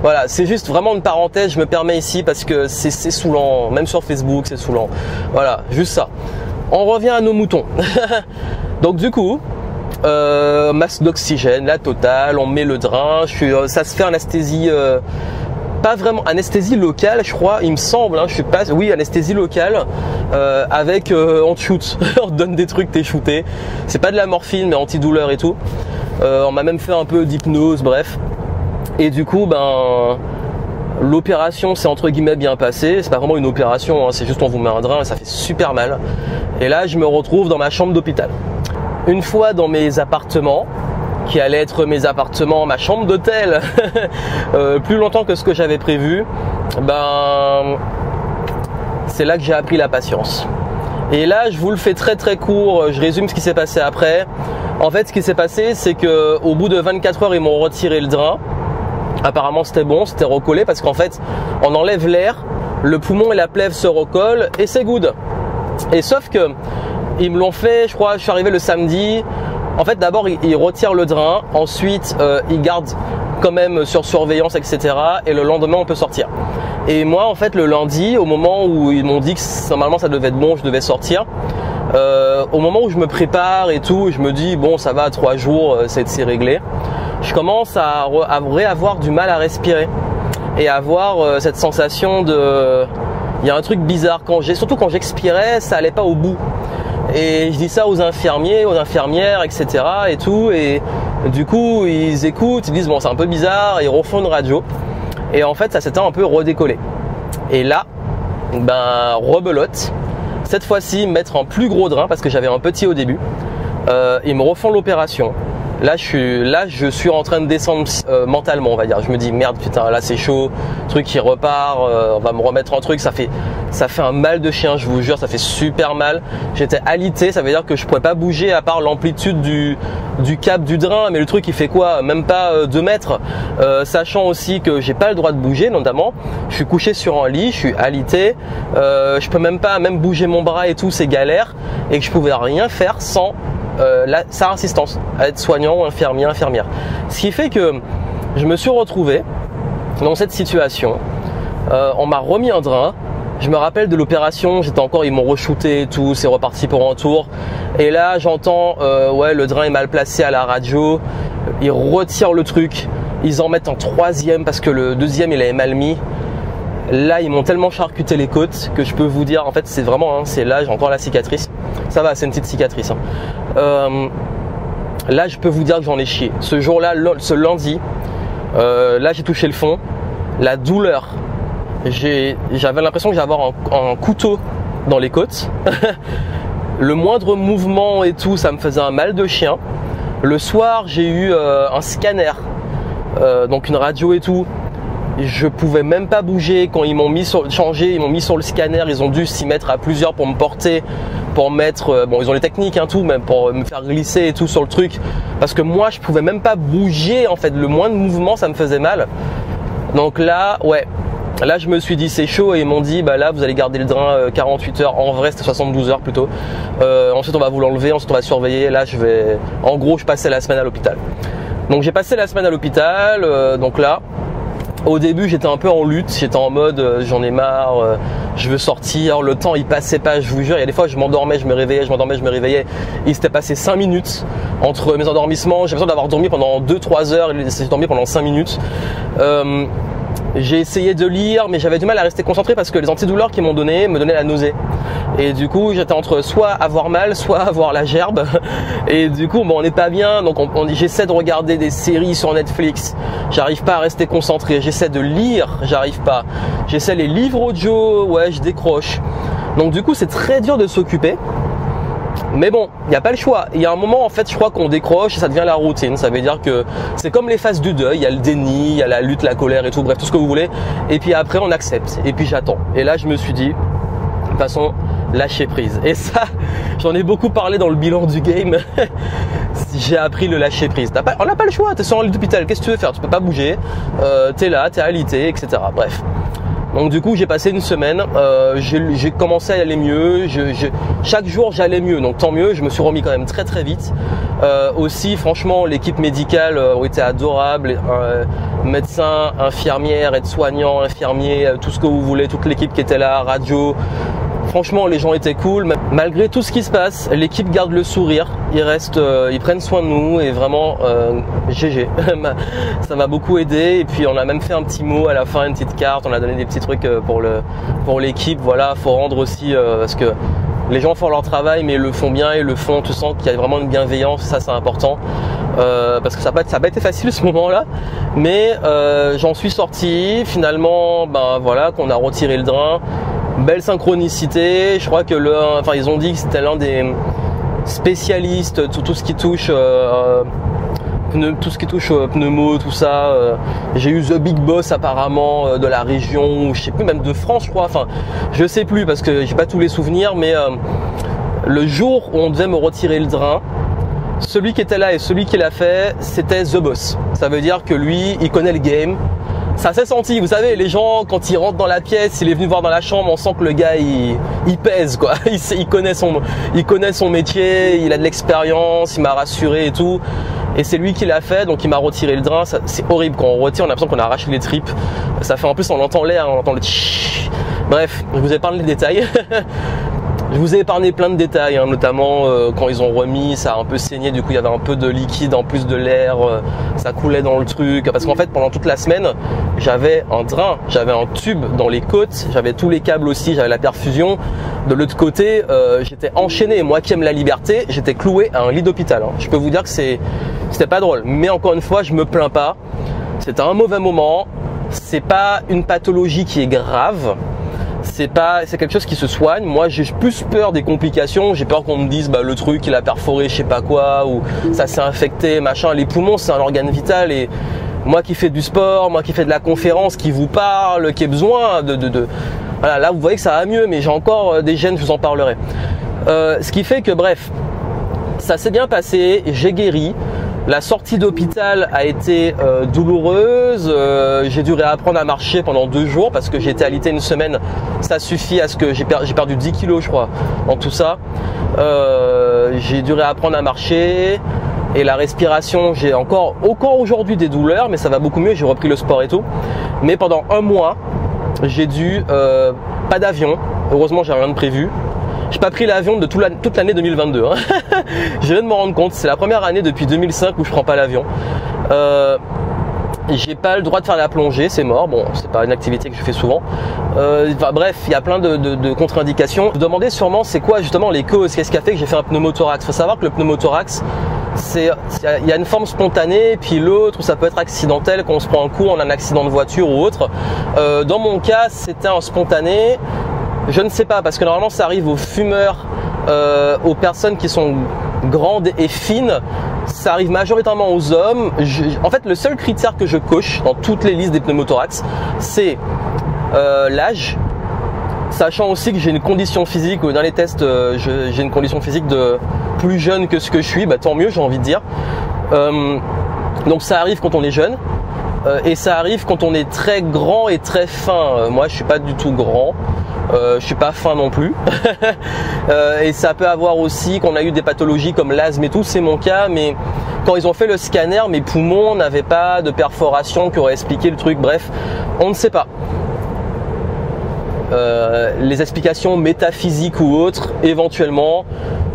Voilà, c'est juste vraiment une parenthèse, je me permets ici parce que c'est saoulant, même sur Facebook c'est saoulant. Voilà, juste ça. On revient à nos moutons. Donc du coup, masque d'oxygène, la totale, on met le drain, ça se fait anesthésie, pas vraiment anesthésie locale, je crois, il me semble, hein, je suis pas, oui, anesthésie locale, avec on te shoot, on te donne des trucs, t'es shooté. C'est pas de la morphine, mais antidouleur et tout. On m'a même fait un peu d'hypnose, bref. Et du coup, l'opération s'est entre guillemets bien passée. C'est pas vraiment une opération, hein, c'est juste on vous met un drain et ça fait super mal. Et là, je me retrouve dans ma chambre d'hôpital. Une fois dans mes appartements, qui allait être mes appartements, ma chambre d'hôtel, plus longtemps que ce que j'avais prévu, c'est là que j'ai appris la patience. Et là, je vous le fais très très court, je résume ce qui s'est passé après. En fait, ce qui s'est passé, c'est que au bout de 24 heures, ils m'ont retiré le drain. Apparemment, c'était bon, c'était recollé parce qu'en fait, on enlève l'air, le poumon et la plèvre se recollent et c'est good. Et sauf que ils me l'ont fait, je crois, je suis arrivé le samedi. En fait, d'abord, ils retirent le drain, ensuite, ils gardent quand même sur surveillance, etc. Et le lendemain, on peut sortir. Et moi, en fait, le lundi, au moment où ils m'ont dit que normalement ça devait être bon, je devais sortir, au moment où je me prépare et tout, je me dis bon, ça va, 3 jours, c'est réglé. Je commence à réavoir du mal à respirer et à avoir cette sensation de, il y a un truc bizarre surtout quand j'expirais, ça allait pas au bout. Et je dis ça aux infirmiers, aux infirmières, etc. et tout. Et du coup, ils écoutent, ils disent bon, c'est un peu bizarre, ils refont une radio. Et en fait, ça s'était un peu redécollé. Et là, rebelote. Cette fois-ci, mettre un plus gros drain parce que j'avais un petit au début. Ils me refont l'opération. Là, je suis en train de descendre mentalement, on va dire. Je me dis merde, putain, là c'est chaud, truc qui repart, on va me remettre en truc. Ça fait un mal de chien, je vous jure, ça fait super mal. J'étais alité, ça veut dire que je pouvais pas bouger à part l'amplitude du cap du drain. Mais le truc, il fait quoi? Même pas 2 mètres. Sachant aussi que j'ai pas le droit de bouger, notamment. Je suis couché sur un lit, je suis alité. Je peux même pas bouger mon bras et tout, c'est galère. Et que je pouvais rien faire sans sa assistance, être soignant ou infirmière. Ce qui fait que je me suis retrouvé dans cette situation. On m'a remis un drain. Je me rappelle de l'opération, ils m'ont re-shooté et tout, c'est reparti pour un tour. Et là, j'entends, ouais, le drain est mal placé à la radio. Ils retirent le truc. Ils en mettent un 3e parce que le 2e, il avait mal mis. Là, ils m'ont tellement charcuté les côtes que je peux vous dire, en fait, c'est vraiment, c'est là, j'ai encore la cicatrice. Ça va, c'est une petite cicatrice. Là, je peux vous dire que j'en ai chié. Ce jour-là, ce lundi, là, j'ai touché le fond. La douleur, j'avais l'impression que j'allais avoir un couteau dans les côtes. Le moindre mouvement et tout, ça me faisait un mal de chien. Le soir, j'ai eu un scanner, donc une radio et tout. Je pouvais même pas bouger quand ils m'ont mis sur le scanner. Ils ont dû s'y mettre à plusieurs pour me porter, pour mettre, bon, ils ont les techniques, tout, même pour me faire glisser et tout sur le truc. Parce que moi, je pouvais même pas bouger. En fait, le moindre mouvement, ça me faisait mal. Donc là, ouais. Là, je me suis dit c'est chaud et ils m'ont dit bah là vous allez garder le drain 48 heures. En vrai, c'était 72 heures plutôt. Ensuite, on va vous l'enlever. Ensuite, on va surveiller. Là, en gros, je passais la semaine à l'hôpital. Donc, j'ai passé la semaine à l'hôpital. Donc là. Au début, j'étais un peu en lutte, j'étais en mode j'en ai marre, je veux sortir, le temps il passait pas, je vous jure, il y a des fois je m'endormais, je me réveillais, il s'était passé 5 minutes entre mes endormissements, j'ai l'impression d'avoir dormi pendant 2-3 heures, j'ai dormi pendant 5 minutes. J'ai essayé de lire, mais j'avais du mal à rester concentré parce que les antidouleurs qu'ils m'ont donné me donnaient la nausée. Et du coup, j'étais entre soit avoir mal, soit avoir la gerbe. Et du coup, bon, on n'est pas bien. Donc, j'essaie de regarder des séries sur Netflix. J'arrive pas à rester concentré. J'essaie de lire, j'arrive pas. J'essaie les livres audio, ouais, je décroche. Donc, du coup, c'est très dur de s'occuper. Mais bon, il n'y a pas le choix. Il y a un moment, en fait, je crois qu'on décroche et ça devient la routine. Ça veut dire que c'est comme les phases du deuil. Il y a le déni, il y a la lutte, la colère et tout, bref, tout ce que vous voulez. Et puis après, on accepte. Et puis j'attends. Et là, je me suis dit, de toute façon, lâcher prise. Et ça, j'en ai beaucoup parlé dans le bilan du game. J'ai appris le lâcher prise. On n'a pas le choix. T'es sur un lit d'hôpital. Qu'est-ce que tu veux faire? Tu peux pas bouger. T'es là, t'es alité, etc. Bref. Donc du coup j'ai passé une semaine, j'ai commencé à aller mieux, chaque jour j'allais mieux, donc tant mieux, je me suis remis quand même très très vite. Aussi franchement l'équipe médicale ont été adorables, médecins, infirmières, aides-soignants, infirmiers, tout ce que vous voulez, toute l'équipe qui était là, radio. Franchement, les gens étaient cool. Malgré tout ce qui se passe, l'équipe garde le sourire. Ils prennent soin de nous et vraiment, GG. Ça m'a beaucoup aidé. Et puis, on a même fait un petit mot à la fin, une petite carte. On a donné des petits trucs pour l'équipe. Voilà, faut rendre aussi parce que les gens font leur travail, mais ils le font bien, ils le font. Tu sens qu'il y a vraiment une bienveillance. Ça, c'est important parce que ça n'a pas été facile ce moment-là. Mais j'en suis sorti. Finalement, ben voilà, qu'on a retiré le drain. Belle synchronicité, je crois que ils ont dit que c'était l'un des spécialistes, tout ce qui touche pneumo, tout ça. J'ai eu The Big Boss apparemment de la région, je sais plus, même de France je crois, enfin je sais plus parce que j'ai pas tous les souvenirs, mais le jour où on devait me retirer le drain, celui qui était là et celui qui l'a fait, c'était The Boss. Ça veut dire que lui, il connaît le game. Ça s'est senti, vous savez, les gens quand ils rentrent dans la pièce, il est venu voir dans la chambre, on sent que le gars il pèse quoi, il connaît son métier, il a de l'expérience, il m'a rassuré et tout. Et c'est lui qui l'a fait, donc il m'a retiré le drain. C'est horrible quand on retire, on a l'impression qu'on a arraché les tripes. Ça fait en plus on entend l'air, on entend le tch. Bref, je vous épargne les détails. Je vous ai épargné plein de détails, notamment quand ils ont remis, ça a un peu saigné, du coup il y avait un peu de liquide en plus de l'air, ça coulait dans le truc. Parce qu'en fait pendant toute la semaine, j'avais un drain, j'avais un tube dans les côtes, j'avais tous les câbles aussi, j'avais la perfusion. De l'autre côté, j'étais enchaîné, moi qui aime la liberté, j'étais cloué à un lit d'hôpital. Je peux vous dire que c'était pas drôle, mais encore une fois, je me plains pas. C'était un mauvais moment, c'est pas une pathologie qui est grave. c'est quelque chose qui se soigne. Moi, j'ai plus peur des complications. J'ai peur qu'on me dise bah, le truc il a perforé je sais pas quoi, ou ça s'est infecté machin. Les poumons c'est un organe vital, et moi qui fais du sport, moi qui fais de la conférence, qui vous parle, qui ai besoin voilà, là vous voyez que ça va mieux, mais j'ai encore des gènes, je vous en parlerai. Ce qui fait que bref, ça s'est bien passé, j'ai guéri. La sortie d'hôpital a été douloureuse, j'ai dû réapprendre à marcher pendant 2 jours parce que j'ai été alité une semaine. Ça suffit à ce que j'ai perdu 10 kilos je crois en tout ça. J'ai dû réapprendre à marcher, et la respiration, j'ai encore aujourd'hui des douleurs, mais ça va beaucoup mieux, j'ai repris le sport et tout. Mais pendant 1 mois, j'ai dû, pas d'avion, heureusement j'ai rien de prévu. J'ai pas pris l'avion de toute l'année 2022. Hein. Je viens de me rendre compte, c'est la première année depuis 2005 où je prends pas l'avion. J'ai pas le droit de faire la plongée, c'est mort. Bon, c'est pas une activité que je fais souvent. Enfin, bref, il y a plein de contre-indications. Vous vous demandez sûrement c'est quoi justement les causes, qu'est-ce qui a fait que j'ai fait un pneumothorax. Il faut savoir que le pneumothorax, il y a une forme spontanée, puis l'autre où ça peut être accidentel, quand on se prend un coup, on a un accident de voiture ou autre. Dans mon cas, c'était un spontané. Je ne sais pas, parce que normalement ça arrive aux fumeurs, aux personnes qui sont grandes et fines. Ça arrive majoritairement aux hommes. En fait, le seul critère que je coche dans toutes les listes des pneumothorax, c'est l'âge, sachant aussi que j'ai une condition physique, dans les tests, j'ai une condition physique de plus jeune que ce que je suis, bah, tant mieux, j'ai envie de dire. Donc ça arrive quand on est jeune. Et ça arrive quand on est très grand et très fin. Moi, je suis pas du tout grand. Je suis pas fin non plus. Et ça peut avoir aussi qu'on a eu des pathologies comme l'asthme et tout, c'est mon cas. Mais quand ils ont fait le scanner, mes poumons n'avaient pas de perforation qui aurait expliqué le truc. Bref, on ne sait pas. Les explications métaphysiques ou autres, éventuellement.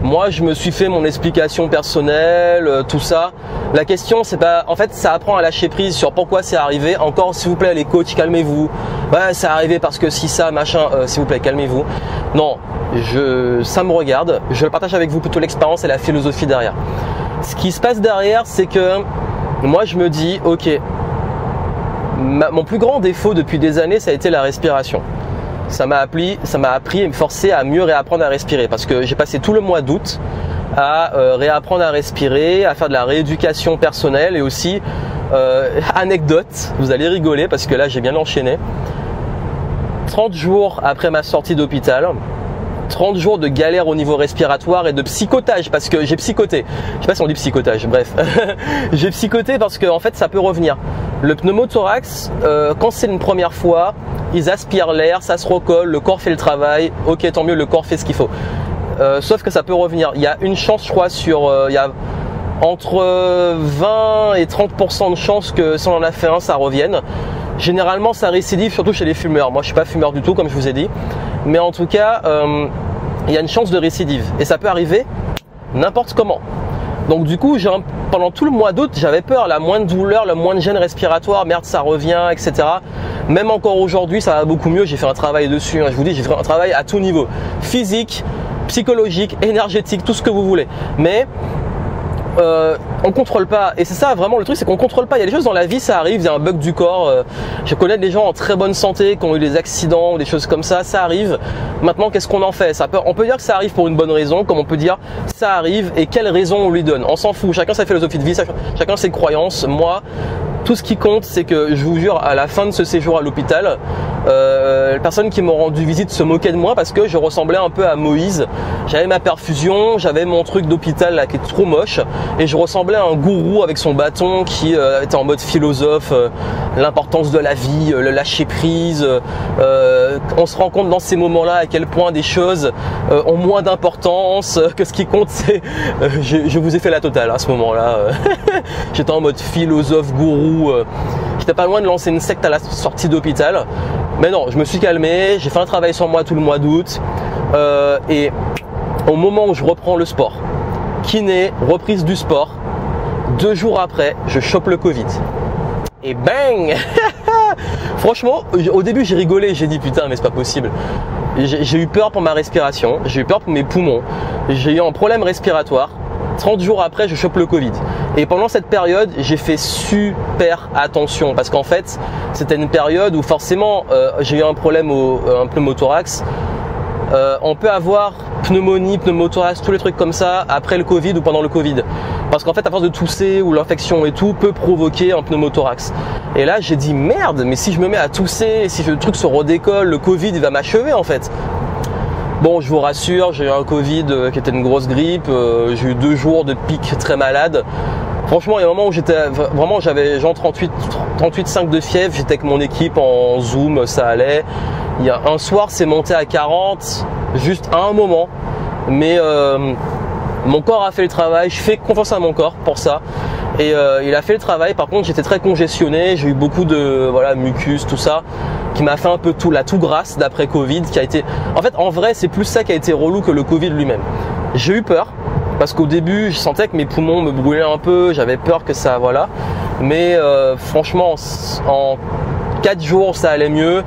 Moi, je me suis fait mon explication personnelle, tout ça. La question, c'est pas, en fait, ça apprend à lâcher prise sur pourquoi c'est arrivé. Encore, s'il vous plaît, les coachs, calmez-vous. Ouais, c'est arrivé parce que si ça, machin, s'il vous plaît, calmez-vous. Non, ça me regarde. Je partage avec vous plutôt l'expérience et la philosophie derrière. Ce qui se passe derrière, c'est que moi, je me dis, ok, mon plus grand défaut depuis des années, ça a été la respiration. Ça m'a appris et me forcer à mieux réapprendre à respirer, parce que j'ai passé tout le mois d'août à réapprendre à respirer, à faire de la rééducation personnelle, et aussi anecdote, vous allez rigoler parce que là j'ai bien enchaîné. 30 jours après ma sortie d'hôpital, 30 jours de galère au niveau respiratoire et de psychotage, parce que j'ai psychoté. Je sais pas si on dit psychotage, bref. J'ai psychoté parce que en fait ça peut revenir. Le pneumothorax, quand c'est une première fois, ils aspirent l'air, ça se recolle, le corps fait le travail. Ok, tant mieux, le corps fait ce qu'il faut. Sauf que ça peut revenir. Il y a une chance, je crois, il y a entre 20 et 30% de chances que si on en a fait un, ça revienne. Généralement, ça récidive surtout chez les fumeurs. Moi, je suis pas fumeur du tout, comme je vous ai dit. Mais en tout cas, il y a une chance de récidive. Et ça peut arriver n'importe comment. Donc du coup, pendant tout le mois d'août, j'avais peur. La moindre douleur, le moindre gêne respiratoire, merde, ça revient, etc. Même encore aujourd'hui, ça va beaucoup mieux. J'ai fait un travail dessus. Hein. Je vous dis, j'ai fait un travail à tout niveau. Physique, psychologique, énergétique, tout ce que vous voulez. Mais on contrôle pas, et c'est ça vraiment le truc, c'est qu'on contrôle pas. Il y a des choses dans la vie, ça arrive, il y a un bug du corps. Je connais des gens en très bonne santé qui ont eu des accidents ou des choses comme ça arrive. Maintenant, qu'est-ce qu'on en fait? On peut dire que ça arrive pour une bonne raison, comme on peut dire ça arrive et quelle raison on lui donne. On s'en fout, chacun sa philosophie de vie, chacun ses croyances. Moi, tout ce qui compte, c'est que je vous jure, à la fin de ce séjour à l'hôpital, les personnes qui m'ont rendu visite se moquaient de moi parce que je ressemblais un peu à Moïse. J'avais ma perfusion, j'avais mon truc d'hôpital là qui est trop moche, et je ressemblais à un gourou avec son bâton qui était en mode philosophe, l'importance de la vie, le lâcher prise. On se rend compte dans ces moments-là à quel point des choses ont moins d'importance, que ce qui compte c'est je vous ai fait la totale à ce moment-là. J'étais en mode philosophe, gourou. J'étais pas loin de lancer une secte à la sortie d'hôpital. Mais non, je me suis calmé, j'ai fait un travail sur moi tout le mois d'août. Et au moment où je reprends le sport, kiné, reprise du sport, 2 jours après, je chope le Covid. Et bang. Franchement, au début j'ai rigolé, j'ai dit putain mais c'est pas possible. J'ai eu peur pour ma respiration, j'ai eu peur pour mes poumons, j'ai eu un problème respiratoire. 30 jours après, je chope le Covid. Et pendant cette période, j'ai fait super attention parce qu'en fait, c'était une période où forcément j'ai eu un problème un pneumothorax. On peut avoir pneumonie, pneumothorax, tous les trucs comme ça après le Covid ou pendant le Covid. Parce qu'en fait, à force de tousser ou l'infection et tout peut provoquer un pneumothorax. Et là, j'ai dit merde, mais si je me mets à tousser, si le truc se redécolle, le Covid il va m'achever en fait. Bon, je vous rassure, j'ai eu un Covid qui était une grosse grippe, j'ai eu 2 jours de pic très malade. Franchement, il y a un moment où j'avais genre 38,5 de fièvre, j'étais avec mon équipe en Zoom, ça allait. Il y a un soir, c'est monté à 40, juste à un moment. Mais mon corps a fait le travail, je fais confiance à mon corps pour ça. Et il a fait le travail. Par contre, j'étais très congestionné, j'ai eu beaucoup de mucus, tout ça, qui m'a fait un peu la toux grasse d'après Covid, qui a été. En fait, en vrai, c'est plus ça qui a été relou que le Covid lui-même. J'ai eu peur. Parce qu'au début, je sentais que mes poumons me brûlaient un peu, j'avais peur que ça, voilà. Mais franchement, en 4 jours, ça allait mieux.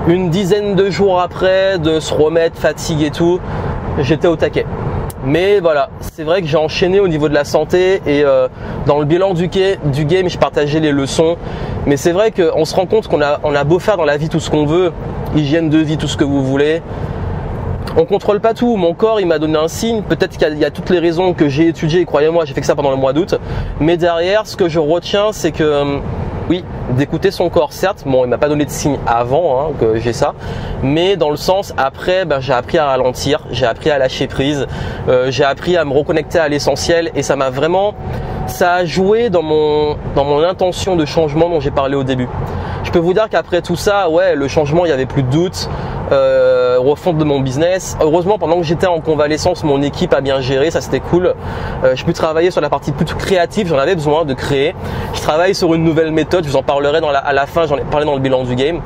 Une dizaine de jours après, de se remettre, fatigue et tout, j'étais au taquet. Mais voilà, c'est vrai que j'ai enchaîné au niveau de la santé et dans le bilan du game, je partageais les leçons. Mais c'est vrai qu'on se rend compte qu'on a beau faire dans la vie tout ce qu'on veut, hygiène de vie, tout ce que vous voulez. On contrôle pas tout, mon corps il m'a donné un signe, peut-être qu'il y a toutes les raisons que j'ai étudiées, croyez-moi j'ai fait que ça pendant le mois d'août, mais derrière ce que je retiens c'est que oui, d'écouter son corps certes, bon il m'a pas donné de signe avant que j'ai ça, mais dans le sens après j'ai appris à ralentir, j'ai appris à lâcher prise, j'ai appris à me reconnecter à l'essentiel et ça a joué dans mon intention de changement dont j'ai parlé au début. Je peux vous dire qu'après tout ça, ouais, le changement, il n'y avait plus de doute. Refonte de mon business. Heureusement, pendant que j'étais en convalescence, mon équipe a bien géré, ça c'était cool. Je peux travailler sur la partie plus créative, j'en avais besoin de créer. Je travaille sur une nouvelle méthode, je vous en parlerai à la fin, j'en ai parlé dans le bilan du game.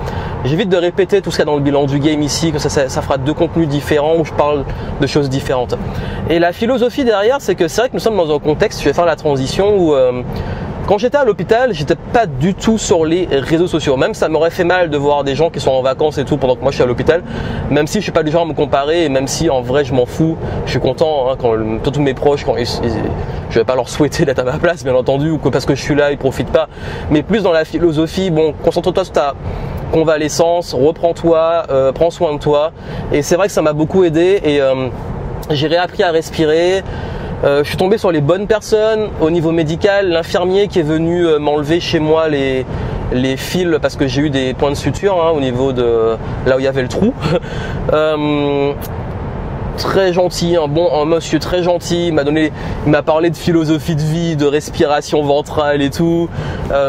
J'évite de répéter tout ce qu'il y a dans le bilan du game ici, que ça fera 2 contenus différents où je parle de choses différentes. Et la philosophie derrière, c'est que c'est vrai que nous sommes dans un contexte, je vais faire la transition où quand j'étais à l'hôpital, j'étais pas du tout sur les réseaux sociaux. Même ça m'aurait fait mal de voir des gens qui sont en vacances et tout pendant que moi je suis à l'hôpital. Même si je suis pas du genre à me comparer et même si en vrai je m'en fous, je suis content quand tous mes proches, je vais pas leur souhaiter d'être à ma place bien entendu ou que parce que je suis là ils profitent pas. Mais plus dans la philosophie, bon, concentre-toi sur ta convalescence, reprends-toi, prends soin de toi. Et c'est vrai que ça m'a beaucoup aidé et j'ai réappris à respirer. Je suis tombé sur les bonnes personnes au niveau médical, l'infirmier qui est venu m'enlever chez moi les fils parce que j'ai eu des points de suture au niveau de là où il y avait le trou. Très gentil, un monsieur très gentil, il m'a parlé de philosophie de vie, de respiration ventrale et tout.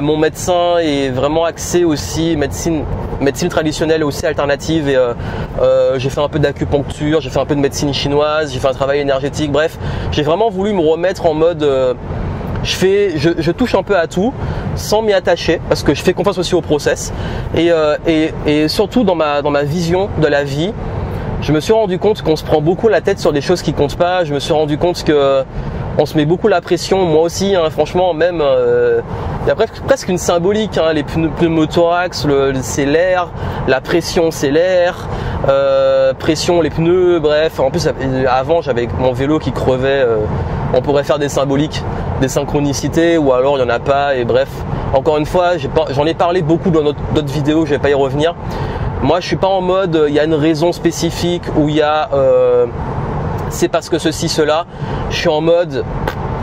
Mon médecin est vraiment axé aussi médecine traditionnelle et aussi alternative et j'ai fait un peu d'acupuncture, j'ai fait un peu de médecine chinoise, j'ai fait un travail énergétique, bref, j'ai vraiment voulu me remettre en mode je touche un peu à tout sans m'y attacher parce que je fais confiance aussi au process et surtout dans ma vision de la vie. Je me suis rendu compte qu'on se prend beaucoup la tête sur des choses qui comptent pas. Je me suis rendu compte que on se met beaucoup la pression. Moi aussi, franchement, même il y a presque une symbolique. Les pneumothorax, c'est l'air. La pression, c'est l'air. Pression, les pneus. Bref, en plus, avant, j'avais mon vélo qui crevait. On pourrait faire des symboliques, des synchronicités, ou alors il y en a pas. Et bref, encore une fois, j'en ai parlé beaucoup dans d'autres vidéos. Je vais pas y revenir. Moi, je suis pas en mode il y a une raison spécifique où il y a c'est parce que ceci, cela. Je suis en mode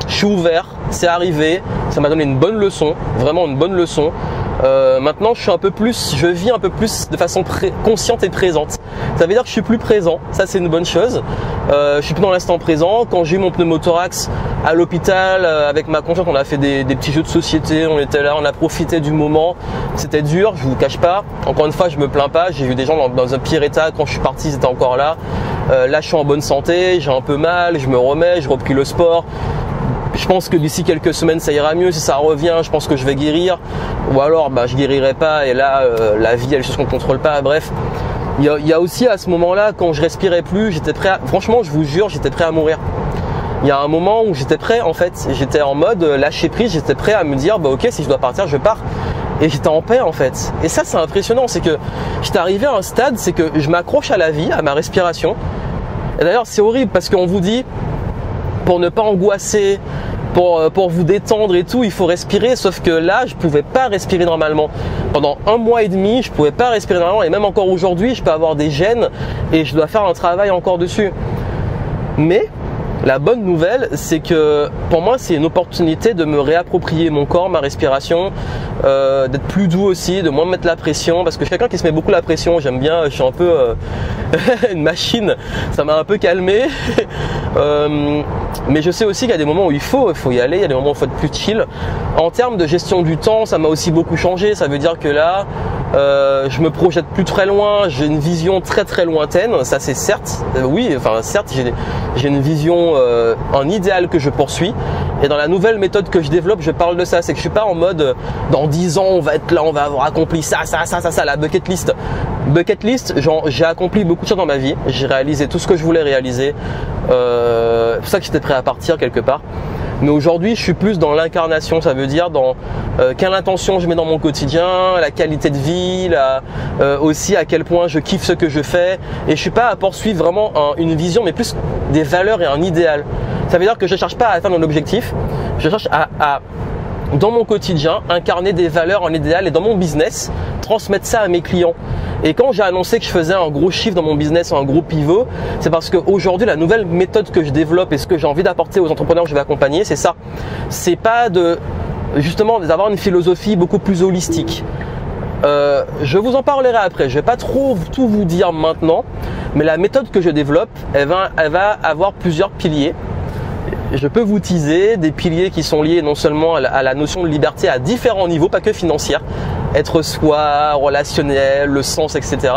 je suis ouvert, c'est arrivé, ça m'a donné une bonne leçon, vraiment une bonne leçon. Maintenant, je vis un peu plus de façon consciente et présente. Ça veut dire que je suis plus présent, ça c'est une bonne chose. Je suis plus dans l'instant présent. Quand j'ai eu mon pneumothorax à l'hôpital avec ma conjointe, on a fait des petits jeux de société, on était là, on a profité du moment. C'était dur, je vous cache pas. Encore une fois, je me plains pas. J'ai vu des gens dans un pire état. Quand je suis parti, ils étaient encore là. Là, je suis en bonne santé, j'ai un peu mal, je me remets, je repris le sport. Je pense que d'ici quelques semaines ça ira mieux. Si ça revient, je pense que je vais guérir. Ou alors je guérirai pas et là la vie il y a des choses qu'on ne contrôle pas. Bref, il y a aussi à ce moment-là quand je respirais plus, j'étais prêt franchement je vous jure, j'étais prêt à mourir. Il y a un moment où j'étais prêt en fait, j'étais en mode lâcher prise, j'étais prêt à me dire ok, si je dois partir, je pars. Et j'étais en paix en fait. Et ça c'est impressionnant, c'est que j'étais arrivé à un stade, c'est que je m'accroche à la vie, à ma respiration. Et d'ailleurs c'est horrible parce qu'on vous dit pour ne pas angoisser, pour vous détendre et tout, il faut respirer, sauf que là, je pouvais pas respirer normalement. Pendant 1 mois et demi, je pouvais pas respirer normalement, et même encore aujourd'hui, je peux avoir des gènes et je dois faire un travail encore dessus. Mais la bonne nouvelle, c'est que pour moi, c'est une opportunité de me réapproprier mon corps, ma respiration, d'être plus doux aussi, de moins me mettre la pression, parce que je suis quelqu'un qui se met beaucoup la pression, j'aime bien, je suis un peu une machine, ça m'a un peu calmé. Mais je sais aussi qu'il y a des moments où il faut y aller, il y a des moments où il faut être plus chill. En termes de gestion du temps, ça m'a aussi beaucoup changé, ça veut dire que là, je me projette plus très loin, j'ai une vision très très lointaine, ça c'est certes, certes j'ai une vision, un idéal que je poursuis, et dans la nouvelle méthode que je développe, je parle de ça, c'est que je suis pas en mode dans 10 ans on va être là, on va avoir accompli ça, la bucket list. Bucket list, j'ai accompli beaucoup de choses dans ma vie, j'ai réalisé tout ce que je voulais réaliser, c'est pour ça que j'étais prêt à partir quelque part. Mais aujourd'hui, je suis plus dans l'incarnation, ça veut dire dans quelle intention je mets dans mon quotidien, la qualité de vie, aussi à quel point je kiffe ce que je fais. Et je suis pas à poursuivre vraiment une vision, mais plus des valeurs et un idéal. Ça veut dire que je cherche pas à atteindre un objectif, je cherche à dans mon quotidien, incarner des valeurs, un idéal, et dans mon business, transmettre ça à mes clients. Et quand j'ai annoncé que je faisais un gros chiffre dans mon business, un gros pivot, c'est parce qu'aujourd'hui, la nouvelle méthode que je développe et ce que j'ai envie d'apporter aux entrepreneurs que je vais accompagner, c'est ça. C'est pas justement d'avoir une philosophie beaucoup plus holistique. Je vous en parlerai après, je vais pas trop tout vous dire maintenant, mais la méthode que je développe, elle va avoir plusieurs piliers. Je peux vous teaser des piliers qui sont liés non seulement à la notion de liberté à différents niveaux, pas que financière, être soi, relationnel, le sens, etc.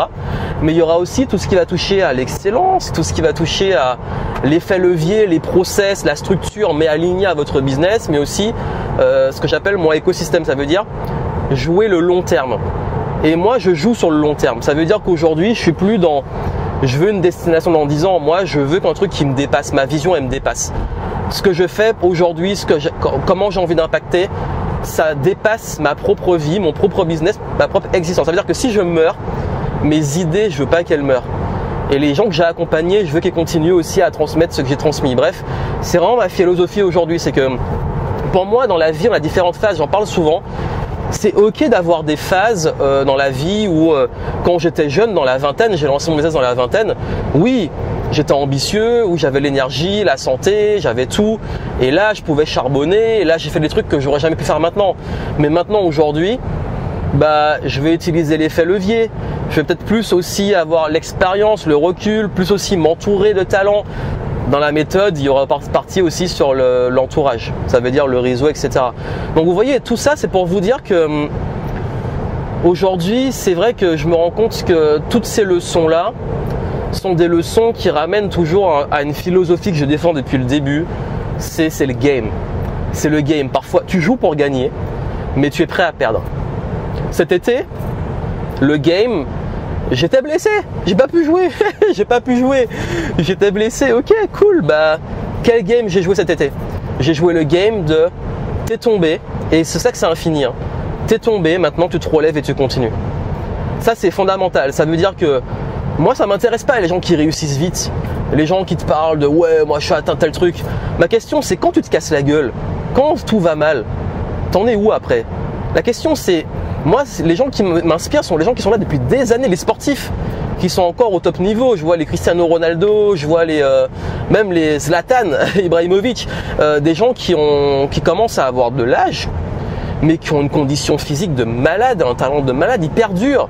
Mais il y aura aussi tout ce qui va toucher à l'excellence, tout ce qui va toucher à l'effet levier, les process, la structure, mais aligné à votre business, mais aussi ce que j'appelle mon écosystème, ça veut dire jouer le long terme. Et moi, je joue sur le long terme. Ça veut dire qu'aujourd'hui, je suis plus dans je veux une destination dans 10 ans. Moi, je veux qu'un truc qui me dépasse, ma vision, elle me dépasse. Ce que je fais aujourd'hui, comment j'ai envie d'impacter, ça dépasse ma propre vie, mon propre business, ma propre existence. Ça veut dire que si je meurs, mes idées, je veux pas qu'elles meurent. Et les gens que j'ai accompagnés, je veux qu'ils continuent aussi à transmettre ce que j'ai transmis. Bref, c'est vraiment ma philosophie aujourd'hui. C'est que pour moi, dans la vie, on a différentes phases. J'en parle souvent. C'est ok d'avoir des phases dans la vie où quand j'étais jeune, dans la vingtaine, j'ai lancé mon business dans la vingtaine. Oui, j'étais ambitieux, où j'avais l'énergie, la santé, j'avais tout. Et là, je pouvais charbonner. Et là, j'ai fait des trucs que j'aurais jamais pu faire maintenant. Mais maintenant, aujourd'hui, je vais utiliser l'effet levier. Je vais peut-être plus aussi avoir l'expérience, le recul, plus aussi m'entourer de talents. Dans la méthode, il y aura partie aussi sur l'entourage, ça veut dire le réseau, etc. Donc vous voyez, tout ça, c'est pour vous dire que aujourd'hui, c'est vrai que je me rends compte que toutes ces leçons-là sont des leçons qui ramènent toujours à une philosophie que je défends depuis le début, c'est le game. C'est le game. Parfois, tu joues pour gagner, mais tu es prêt à perdre. Cet été, le game, j'étais blessé, j'ai pas pu jouer, j'étais blessé, ok, cool, quel game j'ai joué cet été? J'ai joué le game de t'es tombé, et c'est ça que c'est infini, hein. T'es tombé, maintenant tu te relèves et tu continues. Ça c'est fondamental, ça veut dire que moi ça m'intéresse pas les gens qui réussissent vite, les gens qui te parlent de ouais moi je suis atteint tel truc. Ma question c'est quand tu te casses la gueule, quand tout va mal, t'en es où après? La question c'est, moi, les gens qui m'inspirent sont les gens qui sont là depuis des années, les sportifs qui sont encore au top niveau. Je vois les Cristiano Ronaldo, je vois même les Zlatan Ibrahimovic, des gens qui commencent à avoir de l'âge, mais qui ont une condition physique de malade, un talent de malade, ils perdurent.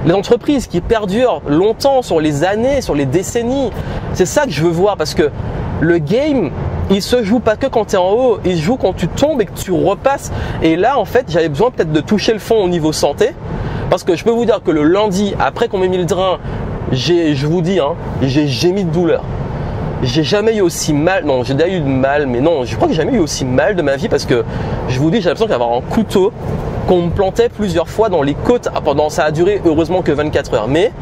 Les entreprises qui perdurent longtemps, sur les années, sur les décennies, c'est ça que je veux voir, parce que le game, il se joue pas que quand tu es en haut, il se joue quand tu tombes et que tu repasses. Et là, en fait, j'avais besoin peut-être de toucher le fond au niveau santé, parce que je peux vous dire que le lundi, après qu'on m'ait mis le drain, je vous dis, hein, j'ai gémi de douleur. J'ai jamais eu aussi mal, non, j'ai déjà eu de mal, mais non, je crois que j'ai jamais eu aussi mal de ma vie, parce que je vous dis, j'ai l'impression d'avoir un couteau qu'on me plantait plusieurs fois dans les côtes. Ça a duré heureusement que 24 heures, mais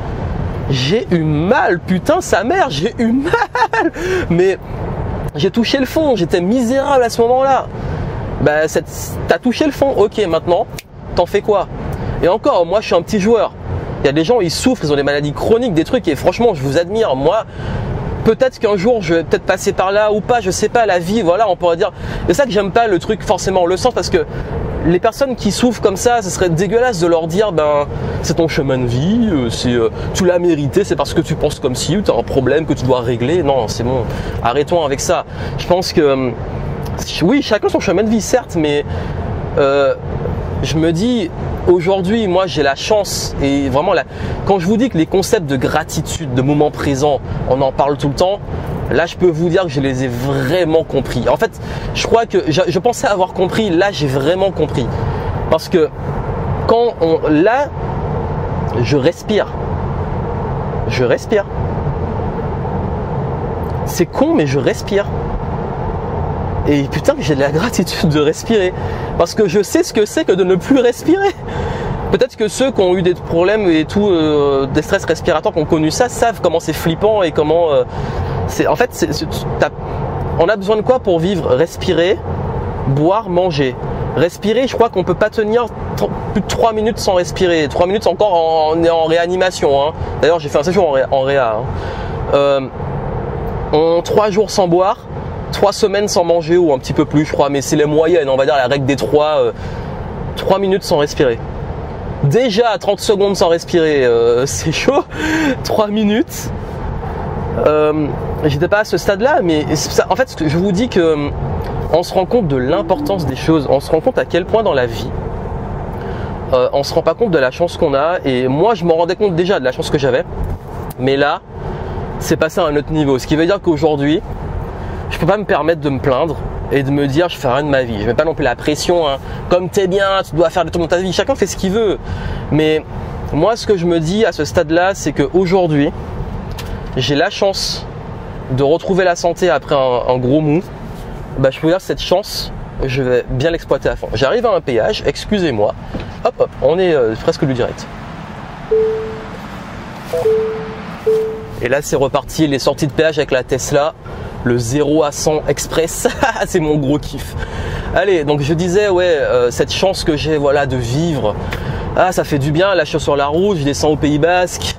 j'ai eu mal, putain sa mère, j'ai eu mal, mais j'ai touché le fond, j'étais misérable à ce moment-là. T'as touché le fond, ok, maintenant, t'en fais quoi? Et encore, moi je suis un petit joueur. Il y a des gens, ils souffrent, ils ont des maladies chroniques, des trucs, et franchement, je vous admire. Moi, peut-être qu'un jour je vais peut-être passer par là ou pas, je sais pas, la vie, voilà, on pourrait dire. C'est ça que j'aime pas le truc forcément, le sens, parce que les personnes qui souffrent comme ça, ce serait dégueulasse de leur dire ben c'est ton chemin de vie, tu l'as mérité, c'est parce que tu penses comme si, ou tu as un problème que tu dois régler. Non, c'est bon, arrêtons avec ça. Je pense que oui, chacun son chemin de vie, certes, mais je me dis aujourd'hui, moi j'ai la chance, et vraiment quand je vous dis que les concepts de gratitude, de moment présent, on en parle tout le temps, là je peux vous dire que je les ai vraiment compris. En fait, je crois que je pensais avoir compris, là j'ai vraiment compris. Parce que là, je respire. Je respire. C'est con, mais je respire. Et putain, j'ai de la gratitude de respirer. Parce que je sais ce que c'est que de ne plus respirer. Peut-être que ceux qui ont eu des problèmes et tout, des stress respiratoires, qui ont connu ça, savent comment c'est flippant et comment... on a besoin de quoi pour vivre? Respirer, boire, manger. Respirer, je crois qu'on peut pas tenir plus de 3 minutes sans respirer. 3 minutes encore, on est en réanimation. Hein. D'ailleurs, j'ai fait un séjour en réa. Hein. 3 jours sans boire, 3 semaines sans manger ou un petit peu plus, je crois. Mais c'est les moyennes, on va dire la règle des 3 minutes sans respirer. Déjà 30 secondes sans respirer, c'est chaud. 3 minutes. J'étais pas à ce stade-là, mais en fait, je vous dis que on se rend compte de l'importance des choses. On se rend compte à quel point dans la vie, on se rend pas compte de la chance qu'on a. Et moi, je m'en rendais compte déjà de la chance que j'avais, mais là, c'est passé à un autre niveau. Ce qui veut dire qu'aujourd'hui, je peux pas me permettre de me plaindre et de me dire je fais rien de ma vie. Je mets pas non plus la pression, hein. Comme t'es bien, tu dois faire des trucs dans ta vie. Chacun fait ce qu'il veut. Mais moi, ce que je me dis à ce stade-là, c'est qu'aujourd'hui, j'ai la chance de retrouver la santé après un gros mou. Bah, je peux dire cette chance, je vais bien l'exploiter à fond. J'arrive à un péage, excusez-moi. Hop, hop, on est presque du direct. Et là, c'est reparti, les sorties de péage avec la Tesla. Le 0 à 100 express, c'est mon gros kiff. Allez, donc je disais, ouais, cette chance que j'ai, voilà, de vivre. Ah, ça fait du bien, là je suis sur la route, je descends au Pays Basque.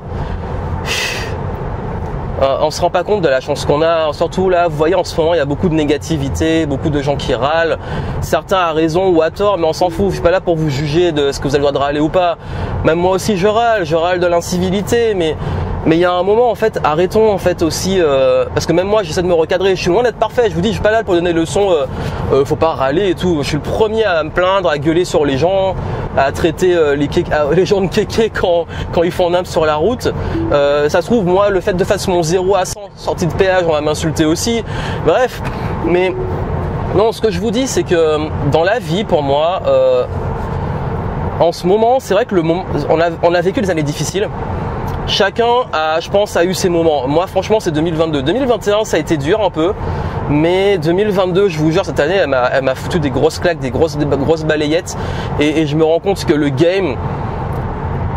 On se rend pas compte de la chance qu'on a, surtout là, vous voyez en ce moment il y a beaucoup de négativité, beaucoup de gens qui râlent, certains à raison ou à tort, mais on s'en fout, je suis pas là pour vous juger de ce que vous avez le droit de râler ou pas. Même moi aussi je râle de l'incivilité, mais il y a un moment en fait, arrêtons en fait aussi, parce que même moi j'essaie de me recadrer, je suis loin d'être parfait, je vous dis je suis pas là pour donner des leçons, faut pas râler et tout, je suis le premier à me plaindre, à gueuler sur les gens, à traiter les gens de kéké quand ils font nimp sur la route. Ça se trouve, moi le fait de faire mon 0 à 100 sortie de péage, on va m'insulter aussi, bref, mais non, ce que je vous dis c'est que dans la vie pour moi, en ce moment c'est vrai que on a vécu des années difficiles. Chacun je pense, a eu ses moments. Moi, franchement, c'est 2022. 2021, ça a été dur un peu. Mais 2022, je vous jure, cette année, elle m'a foutu des grosses claques, des grosses balayettes. Et je me rends compte que le game,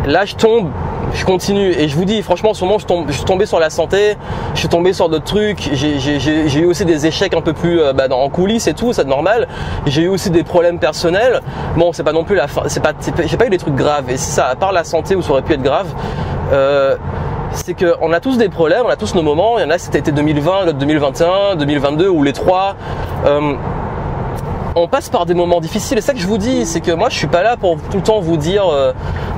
là, je tombe, je continue. Et je vous dis, franchement, en ce moment, je suis tombé sur la santé. Je suis tombé sur d'autres trucs. J'ai eu aussi des échecs un peu plus en coulisses et tout, c'est normal. J'ai eu aussi des problèmes personnels. Bon, c'est pas non plus la fin. J'ai pas eu des trucs graves. Et c'est ça, à part la santé où ça aurait pu être grave. C'est qu'on a tous des problèmes, on a tous nos moments. Il y en a c'était été 2020, l'autre 2021, 2022 ou les trois. On passe par des moments difficiles et ça que je vous dis, c'est que moi je suis pas là pour tout le temps vous dire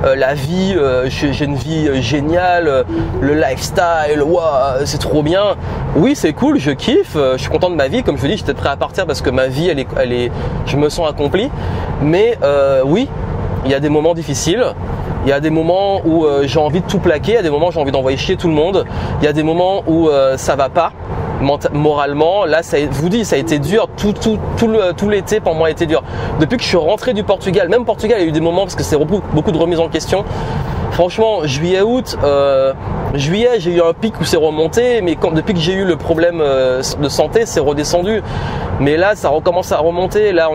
la vie, j'ai une vie géniale, le lifestyle, wow, c'est trop bien. Oui, c'est cool, je kiffe, je suis content de ma vie, comme je vous dis, j'étais prêt à partir parce que ma vie je me sens accompli. Mais oui, il y a des moments difficiles. Il y a des moments où j'ai envie de tout plaquer, il y a des moments où j'ai envie d'envoyer chier tout le monde, il y a des moments où ça va pas moralement. Là, je vous dis, ça a été dur, tout l'été pour moi a été dur. Depuis que je suis rentré du Portugal, même Portugal, il y a eu des moments parce que c'est beaucoup de remises en question. Franchement, juillet, août, juillet, j'ai eu un pic où c'est remonté, mais depuis que j'ai eu le problème de santé, c'est redescendu. Mais là, ça recommence à remonter. Là,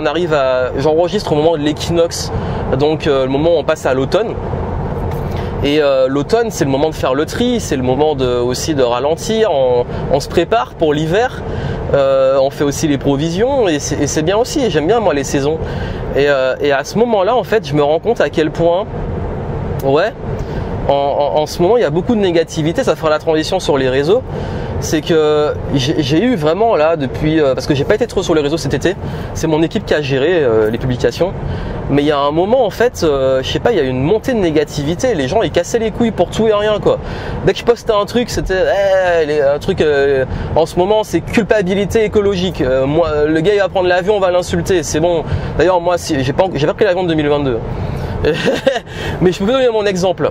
j'enregistre au moment de l'équinoxe, donc le moment où on passe à l'automne. Et l'automne, c'est le moment de faire le tri, c'est le moment aussi de ralentir. On se prépare pour l'hiver. On fait aussi les provisions et c'est bien aussi. J'aime bien moi les saisons. Et à ce moment-là, en fait, je me rends compte à quel point, ouais, en ce moment il y a beaucoup de négativité, ça fera la transition sur les réseaux. C'est que j'ai eu vraiment là depuis, parce que j'ai pas été trop sur les réseaux cet été, c'est mon équipe qui a géré les publications, mais il y a un moment en fait, je sais pas, il y a une montée de négativité, les gens ils cassaient les couilles pour tout et rien quoi. Dès que je postais un truc, c'était un truc, en ce moment c'est culpabilité écologique, moi le gars il va prendre l'avion, on va l'insulter, c'est bon. D'ailleurs moi j'ai pas pris l'avion de 2022. Mais je peux vous donner mon exemple.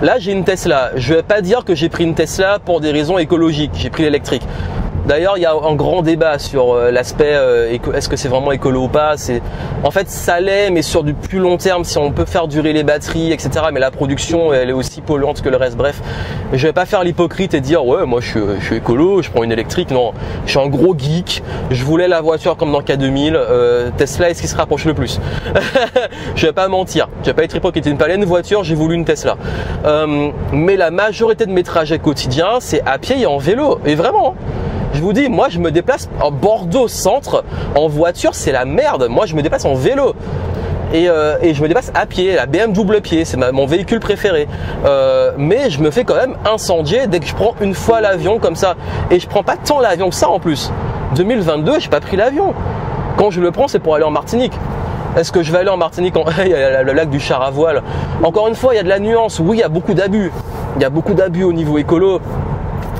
Là, j'ai une Tesla. Je ne vais pas dire que j'ai pris une Tesla pour des raisons écologiques. J'ai pris l'électrique. D'ailleurs, il y a un grand débat sur l'aspect est-ce que c'est vraiment écolo ou pas. En fait, ça l'est, mais sur du plus long terme, si on peut faire durer les batteries, etc. Mais la production, elle est aussi polluante que le reste. Bref, je vais pas faire l'hypocrite et dire ouais, moi je suis écolo, je prends une électrique. Non, je suis un gros geek. Je voulais la voiture comme dans K2000. Tesla est ce qui se rapproche le plus. Je vais pas mentir. Je vais pas être hypocrite. Une palette de voiture, j'ai voulu une Tesla. Mais la majorité de mes trajets quotidiens, c'est à pied et en vélo. Et vraiment. Je vous dis, moi je me déplace en Bordeaux centre en voiture, c'est la merde. Moi je me déplace en vélo et je me déplace à pied, la BM double pied, c'est mon véhicule préféré. Mais je me fais quand même incendier dès que je prends une fois l'avion comme ça. Et je prends pas tant l'avion que ça en plus. 2022, j'ai pas pris l'avion. Quand je le prends, c'est pour aller en Martinique. Est-ce que je vais aller en Martinique il y a le lac du char à voile. Encore une fois, il y a de la nuance. Oui, il y a beaucoup d'abus. Il y a beaucoup d'abus au niveau écolo.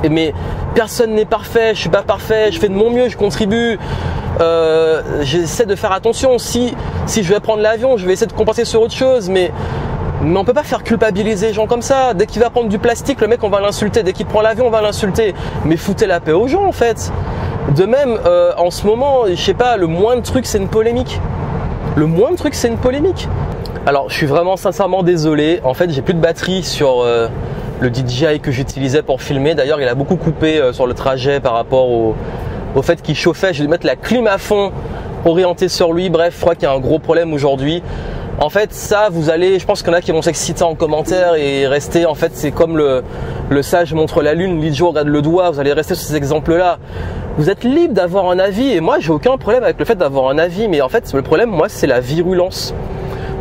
Mais personne n'est parfait, je suis pas parfait, je fais de mon mieux, je contribue, j'essaie de faire attention. Si je vais prendre l'avion, je vais essayer de compenser sur autre chose, mais on peut pas faire culpabiliser les gens comme ça. Dès qu'il va prendre du plastique, le mec on va l'insulter, dès qu'il prend l'avion on va l'insulter, mais foutez la paix aux gens en fait. De même, en ce moment, je sais pas, le moindre truc c'est une polémique. Le moindre truc c'est une polémique. Alors je suis vraiment sincèrement désolé, en fait j'ai plus de batterie sur le DJI que j'utilisais pour filmer. D'ailleurs il a beaucoup coupé sur le trajet par rapport au fait qu'il chauffait. Je vais mettre la clim à fond orientée sur lui. Bref, je crois qu'il y a un gros problème aujourd'hui. En fait ça vous allez, je pense qu'il y en a qui vont s'exciter en commentaire et rester, en fait c'est comme le sage montre la lune, l'idiot regarde le doigt. Vous allez rester sur ces exemples là. Vous êtes libre d'avoir un avis et moi j'ai aucun problème avec le fait d'avoir un avis, mais en fait le problème moi c'est la virulence.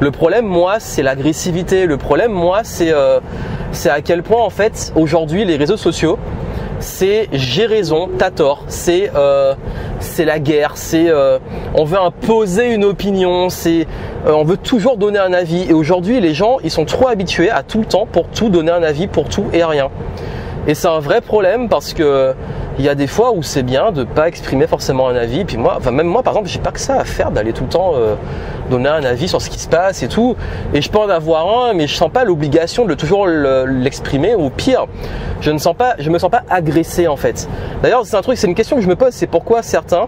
Le problème moi c'est l'agressivité. Le problème moi c'est à quel point en fait aujourd'hui les réseaux sociaux c'est j'ai raison, t'as tort, c'est la guerre, on veut imposer une opinion, on veut toujours donner un avis. Et aujourd'hui les gens ils sont trop habitués à tout le temps pour tout donner un avis, pour tout et rien. Et c'est un vrai problème parce que il y a des fois où c'est bien de pas exprimer forcément un avis. Puis moi, même moi par exemple, j'ai pas que ça à faire d'aller tout le temps donner un avis sur ce qui se passe et tout. Et je peux en avoir un, mais je sens pas l'obligation de toujours l'exprimer. Ou pire, je me sens pas agressé en fait. D'ailleurs, c'est une question que je me pose, c'est pourquoi certains,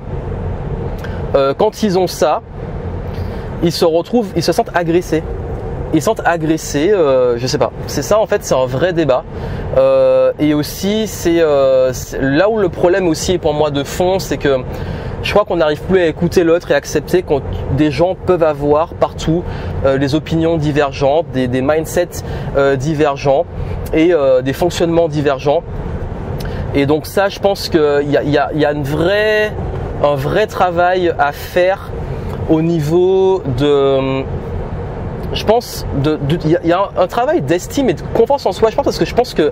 quand ils ont ça, ils se sentent agressés. Ils se sentent agressés, je sais pas. C'est ça en fait, c'est un vrai débat. Et aussi, c'est là où le problème aussi est pour moi de fond, c'est que je crois qu'on n'arrive plus à écouter l'autre et accepter que des gens peuvent avoir partout des opinions divergentes, des mindsets divergents et des fonctionnements divergents. Et donc ça, je pense qu'il y a un vrai travail à faire au niveau de... Je pense il y a un travail d'estime et de confiance en soi. Je pense parce que je pense que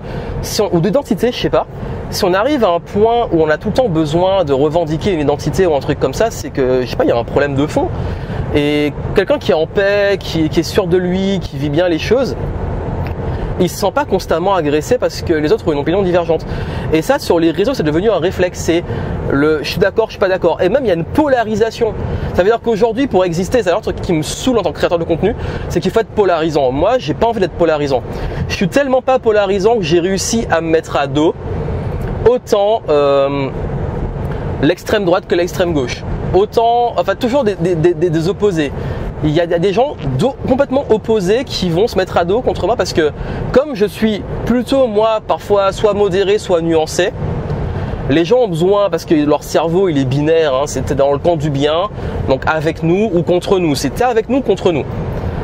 ou d'identité, je sais pas. Si on arrive à un point où on a tout le temps besoin de revendiquer une identité ou un truc comme ça, c'est que je sais pas, il y a un problème de fond. Et quelqu'un qui est en paix, qui est sûr de lui, qui vit bien les choses, il se sent pas constamment agressé parce que les autres ont une opinion divergente. Et ça, sur les réseaux, c'est devenu un réflexe. C'est je suis d'accord, je suis pas d'accord. Et même, il y a une polarisation. Ça veut dire qu'aujourd'hui, pour exister, c'est un truc qui me saoule en tant que créateur de contenu, c'est qu'il faut être polarisant. Moi, j'ai pas envie d'être polarisant. Je suis tellement pas polarisant que j'ai réussi à me mettre à dos autant l'extrême droite que l'extrême gauche. Autant, enfin, toujours des opposés. Il y a des gens complètement opposés qui vont se mettre à dos contre moi parce que comme je suis plutôt moi parfois soit modéré soit nuancé, les gens ont besoin, parce que leur cerveau il est binaire, hein, c'était dans le camp du bien, donc avec nous ou contre nous, c'était avec nous ou contre nous.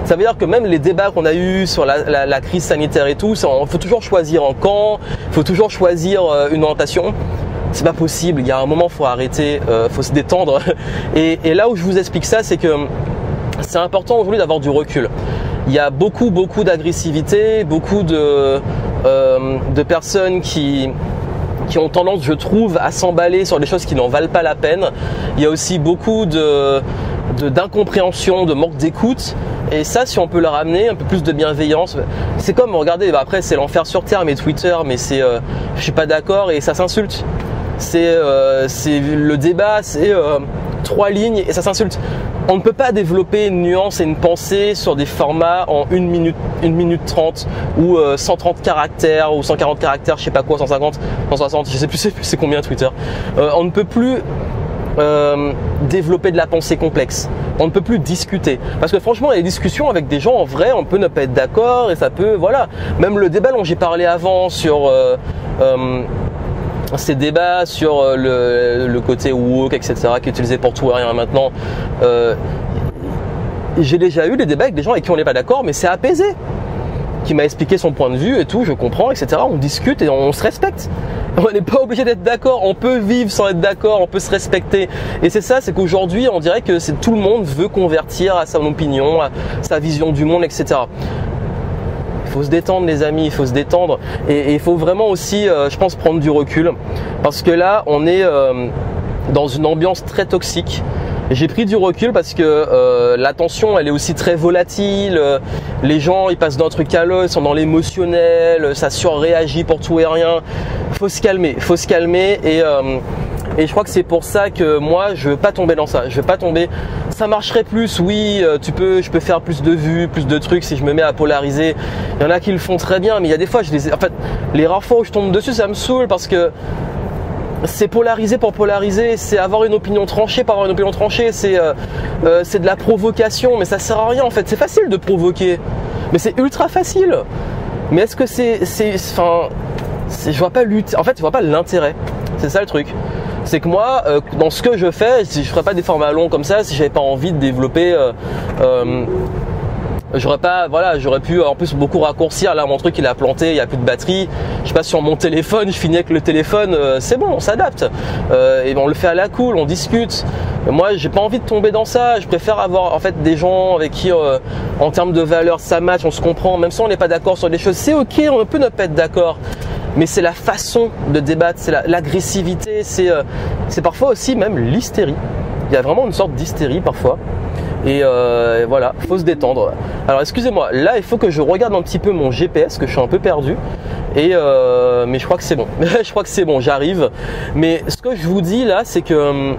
Ça veut dire que même les débats qu'on a eu sur la crise sanitaire et tout, il faut toujours choisir un camp, il faut toujours choisir une orientation. C'est pas possible, il y a un moment faut arrêter, faut se détendre. Et là où je vous explique ça, c'est que c'est important aujourd'hui d'avoir du recul. il y a beaucoup d'agressivité, beaucoup de personnes qui ont tendance, je trouve, à s'emballer sur des choses qui n'en valent pas la peine. Il y a aussi beaucoup d'incompréhension, de manque d'écoute. Et ça, si on peut leur amener un peu plus de bienveillance, c'est comme, regardez, après c'est l'enfer sur terre, mais Twitter, mais c'est, je suis pas d'accord et ça s'insulte. C'est le débat, c'est 3 lignes et ça s'insulte. On ne peut pas développer une nuance et une pensée sur des formats en 1 minute 30 ou 130 caractères ou 140 caractères, je sais pas quoi, 150, 160, je sais plus c'est combien Twitter. On ne peut plus développer de la pensée complexe. On ne peut plus discuter. Parce que franchement, les discussions avec des gens en vrai, on peut ne pas être d'accord et ça peut, voilà. Même le débat dont j'ai parlé avant sur ces débats sur le côté woke, etc., qui est utilisé pour tout et rien maintenant. J'ai déjà eu des débats avec des gens avec qui on n'est pas d'accord, mais c'est apaisé. Qui m'a expliqué son point de vue et tout, je comprends, etc. On discute et on se respecte. On n'est pas obligé d'être d'accord, on peut vivre sans être d'accord, on peut se respecter. Et c'est ça, c'est qu'aujourd'hui, on dirait que tout le monde veut convertir à son opinion, à sa vision du monde, etc. Il faut se détendre les amis, il faut se détendre. Et il faut vraiment aussi, je pense, prendre du recul. Parce que là, on est dans une ambiance très toxique. J'ai pris du recul parce que l'attention elle est aussi très volatile, les gens ils passent d'un truc à l'autre, ils sont dans l'émotionnel, ça surréagit pour tout et rien. Faut se calmer et je crois que c'est pour ça que moi je veux pas tomber dans ça. Je veux pas tomber. Ça marcherait plus, oui, je peux faire plus de vues, plus de trucs si je me mets à polariser. Il y en a qui le font très bien, mais il y a des fois en fait les rares fois où je tombe dessus ça me saoule parce que c'est polariser pour polariser, c'est avoir une opinion tranchée pour avoir une opinion tranchée, c'est de la provocation, mais ça sert à rien en fait. C'est facile de provoquer, mais c'est ultra facile. Mais est-ce que je vois pas je vois pas l'intérêt. C'est ça le truc. C'est que moi, dans ce que je fais, si je ferais pas des formats longs comme ça, si j'avais pas envie de développer j'aurais pu en plus beaucoup raccourcir. Là mon truc il a planté, il n'y a plus de batterie, je passe sur mon téléphone, je finis avec le téléphone, c'est bon, on s'adapte et on le fait à la cool, on discute. Moi j'ai pas envie de tomber dans ça, je préfère avoir en fait des gens avec qui en termes de valeurs ça match, on se comprend, même si on n'est pas d'accord sur des choses, c'est ok, on peut ne pas être d'accord. Mais c'est la façon de débattre, c'est l'agressivité, c'est parfois aussi même l'hystérie. Il y a vraiment une sorte d'hystérie parfois. Et voilà, faut se détendre. Alors excusez-moi, là il faut que je regarde un petit peu mon GPS, que je suis un peu perdu. Mais je crois que c'est bon. Je crois que c'est bon, j'arrive. Mais ce que je vous dis là, c'est que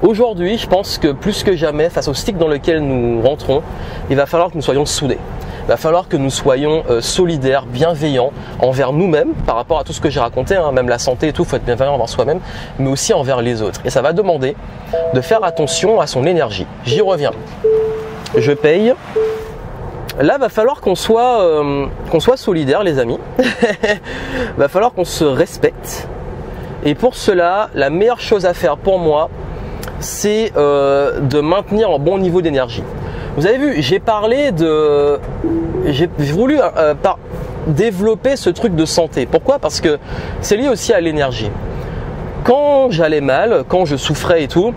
aujourd'hui, je pense que plus que jamais, face au cycle dans lequel nous rentrons, il va falloir que nous soyons soudés. Il va falloir que nous soyons solidaires, bienveillants envers nous-mêmes par rapport à tout ce que j'ai raconté, hein, même la santé et tout, il faut être bienveillant envers soi-même, mais aussi envers les autres. Et ça va demander de faire attention à son énergie. J'y reviens. Je paye. Là, va falloir qu'on soit solidaires, les amis. Va falloir qu'on se respecte. Et pour cela, la meilleure chose à faire pour moi, c'est de maintenir un bon niveau d'énergie. Vous avez vu, j'ai voulu développer ce truc de santé. Pourquoi ? Parce que c'est lié aussi à l'énergie. Quand j'allais mal, quand je souffrais et tout,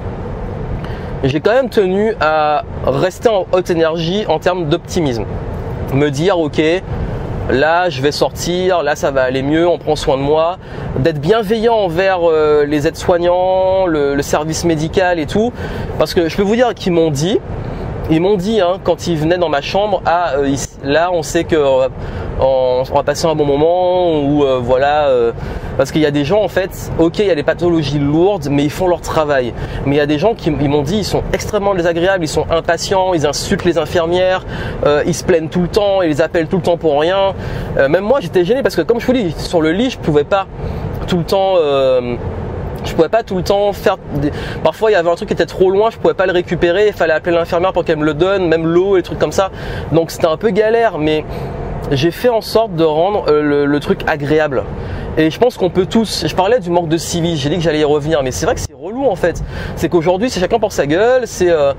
j'ai quand même tenu à rester en haute énergie en termes d'optimisme. Me dire, ok, là je vais sortir, là ça va aller mieux, on prend soin de moi. D'être bienveillant envers les aides-soignants, le service médical et tout. Parce que je peux vous dire qu'ils m'ont dit, hein, quand ils venaient dans ma chambre, là on sait que on va passer un bon moment ou parce qu'il y a des gens en fait, ok, il y a des pathologies lourdes, mais ils font leur travail. Mais il y a des gens qui m'ont dit, ils sont extrêmement désagréables, ils sont impatients, ils insultent les infirmières, ils se plaignent tout le temps, ils les appellent tout le temps pour rien. Même moi j'étais gêné parce que comme je vous dis, sur le lit je pouvais pas tout le temps faire parfois il y avait un truc qui était trop loin, je pouvais pas le récupérer, il fallait appeler l'infirmière pour qu'elle me le donne, même l'eau et des trucs comme ça. Donc c'était un peu galère, mais j'ai fait en sorte de rendre le truc agréable. Et je pense qu'on peut tous, je parlais du manque de civisme, j'ai dit que j'allais y revenir, mais c'est vrai que c'est relou en fait. C'est qu'aujourd'hui c'est chacun pour sa gueule, ce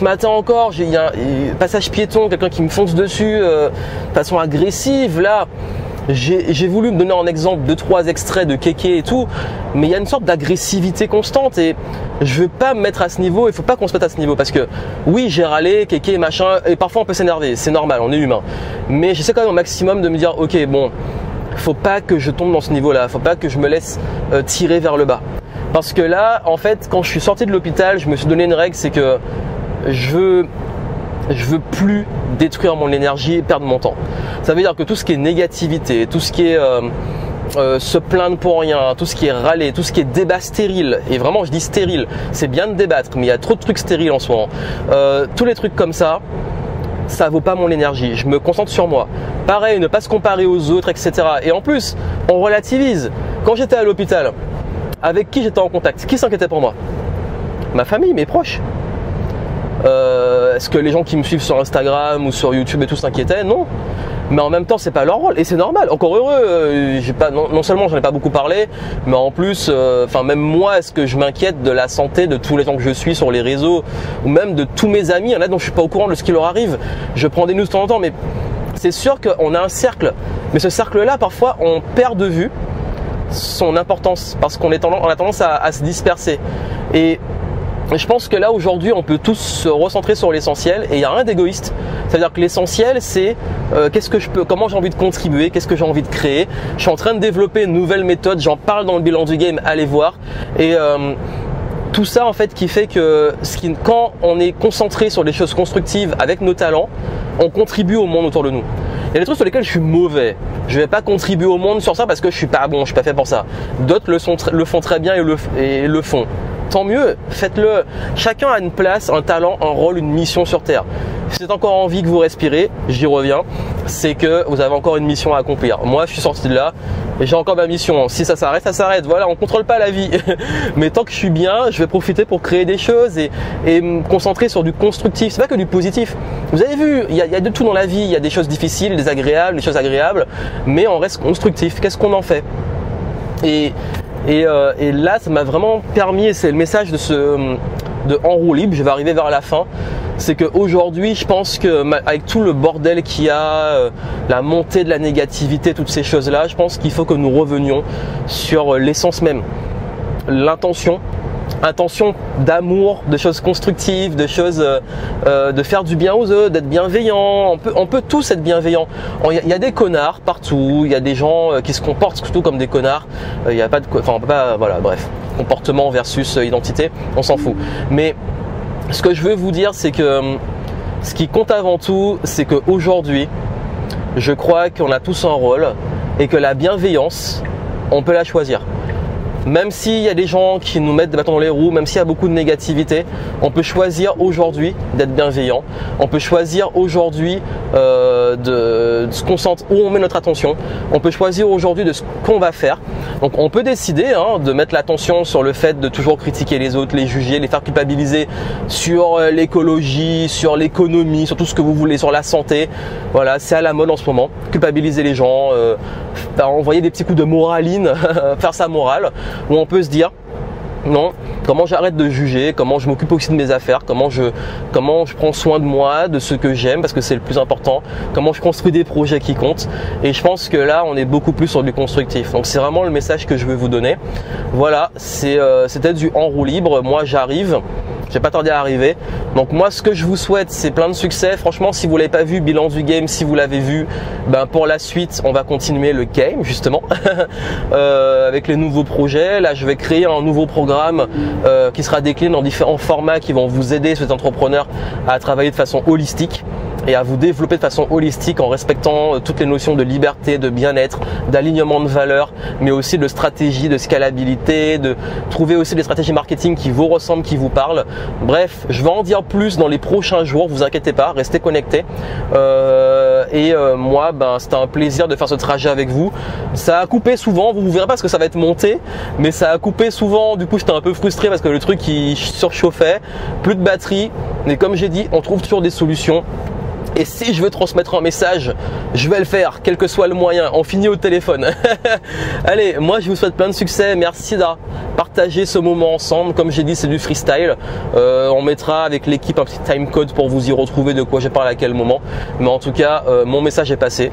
matin encore, il y a un passage piéton, quelqu'un qui me fonce dessus de façon agressive là. j'ai voulu me donner en exemple 2-3 extraits de kéké et tout, mais il y a une sorte d'agressivité constante et je veux pas me mettre à ce niveau, il faut pas qu'on se mette à ce niveau parce que oui, j'ai râlé, kéké, machin, et parfois on peut s'énerver, c'est normal, on est humain. Mais j'essaie quand même au maximum de me dire, ok, bon, faut pas que je tombe dans ce niveau-là, faut pas que je me laisse tirer vers le bas. Parce que là, en fait, quand je suis sorti de l'hôpital, je me suis donné une règle, c'est que je veux plus détruire mon énergie et perdre mon temps. Ça veut dire que tout ce qui est négativité, tout ce qui est se plaindre pour rien, tout ce qui est râler, tout ce qui est débat stérile, et vraiment je dis stérile, c'est bien de débattre, mais il y a trop de trucs stériles en ce moment. Tous les trucs comme ça vaut pas mon énergie. Je me concentre sur moi. Pareil, ne pas se comparer aux autres, etc. Et en plus, on relativise. Quand j'étais à l'hôpital, avec qui j'étais en contact? Qui s'inquiétait pour moi? Ma famille, mes proches. Est-ce que les gens qui me suivent sur Instagram ou sur YouTube et tout s'inquiétaient? Non. Mais en même temps, c'est pas leur rôle et c'est normal. Encore heureux. Non seulement j'en ai pas beaucoup parlé, mais en plus, même moi, est-ce que je m'inquiète de la santé de tous les gens que je suis sur les réseaux ou même de tous mes amis? Il y en a dont je suis pas au courant de ce qui leur arrive. Je prends des news de temps en temps, mais c'est sûr qu'on a un cercle. Mais ce cercle-là, parfois, on perd de vue son importance parce qu'on a tendance à se disperser. Et je pense que là aujourd'hui on peut tous se recentrer sur l'essentiel et il n'y a rien d'égoïste. C'est-à-dire que l'essentiel c'est comment j'ai envie de contribuer, qu'est-ce que j'ai envie de créer. Je suis en train de développer une nouvelle méthode, j'en parle dans le bilan du game, allez voir. Et tout ça en fait qui fait que quand on est concentré sur des choses constructives avec nos talents, on contribue au monde autour de nous. Il y a des trucs sur lesquels je suis mauvais. Je ne vais pas contribuer au monde sur ça parce que je suis pas bon, je suis pas fait pour ça. D'autres le font très bien et le font. Tant mieux, faites-le. Chacun a une place, un talent, un rôle, une mission sur Terre. Si c'est encore en vie que vous respirez, j'y reviens, c'est que vous avez encore une mission à accomplir. Moi, je suis sorti de là et j'ai encore ma mission. Si ça s'arrête, ça s'arrête. Voilà, on ne contrôle pas la vie. Mais tant que je suis bien, je vais profiter pour créer des choses et me concentrer sur du constructif. C'est pas que du positif. Vous avez vu, il y a de tout dans la vie. Il y a des choses difficiles, des agréables, des choses agréables, mais on reste constructif. Qu'est-ce qu'on en fait? Et là, ça m'a vraiment permis, et c'est le message de En roue libre, je vais arriver vers la fin, c'est qu'aujourd'hui, je pense qu'avec tout le bordel qu'il y a, la montée de la négativité, toutes ces choses-là, je pense qu'il faut que nous revenions sur l'essence même, intention d'amour, de choses constructives, de choses de faire du bien aux autres, d'être bienveillant. On peut tous être bienveillants. Il y a des connards partout, il y a des gens qui se comportent surtout comme des connards. Il y a pas de on peut pas, voilà, bref, comportement versus identité, on s'en fout. Mais ce que je veux vous dire, c'est que ce qui compte avant tout, c'est qu'aujourd'hui, je crois qu'on a tous un rôle et que la bienveillance, on peut la choisir. Même s'il y a des gens qui nous mettent des bâtons dans les roues, même s'il y a beaucoup de négativité, on peut choisir aujourd'hui d'être bienveillant. On peut choisir aujourd'hui de se concentrer où on met notre attention. On peut choisir aujourd'hui de ce qu'on va faire. Donc on peut décider de mettre l'attention sur le fait de toujours critiquer les autres, les juger, les faire culpabiliser sur l'écologie, sur l'économie, sur tout ce que vous voulez, sur la santé. Voilà, c'est à la mode en ce moment. Culpabiliser les gens, envoyer des petits coups de moraline, faire sa morale. Où on peut se dire non, comment j'arrête de juger, comment je m'occupe aussi de mes affaires, comment je prends soin de moi, de ce que j'aime parce que c'est le plus important, comment je construis des projets qui comptent. Et je pense que là on est beaucoup plus sur du constructif. Donc c'est vraiment le message que je veux vous donner. Voilà, c'était du En roue libre. Moi j'arrive. J'ai pas tardé à arriver. Donc moi ce que je vous souhaite c'est plein de succès. Franchement si vous l'avez pas vu, bilan du game, si vous l'avez vu, pour la suite on va continuer le game justement avec les nouveaux projets. Là je vais créer un nouveau programme qui sera décliné dans différents formats qui vont vous aider ces entrepreneurs à travailler de façon holistique et à vous développer de façon holistique en respectant toutes les notions de liberté, de bien-être, d'alignement de valeurs, mais aussi de stratégie, de scalabilité, de trouver aussi des stratégies marketing qui vous ressemblent, qui vous parlent. Bref, je vais en dire plus dans les prochains jours, vous inquiétez pas, restez connectés. Moi, c'était un plaisir de faire ce trajet avec vous. Ça a coupé souvent, vous verrez pas parce que ça va être monté, mais ça a coupé souvent, du coup j'étais un peu frustré parce que le truc il surchauffait, plus de batterie, mais comme j'ai dit, on trouve toujours des solutions. Et si je veux transmettre un message, je vais le faire, quel que soit le moyen. On finit au téléphone. Allez, moi je vous souhaite plein de succès. Merci de partager ce moment ensemble. Comme j'ai dit, c'est du freestyle. On mettra avec l'équipe un petit time code pour vous y retrouver de quoi j'ai parlé à quel moment. Mais en tout cas, mon message est passé.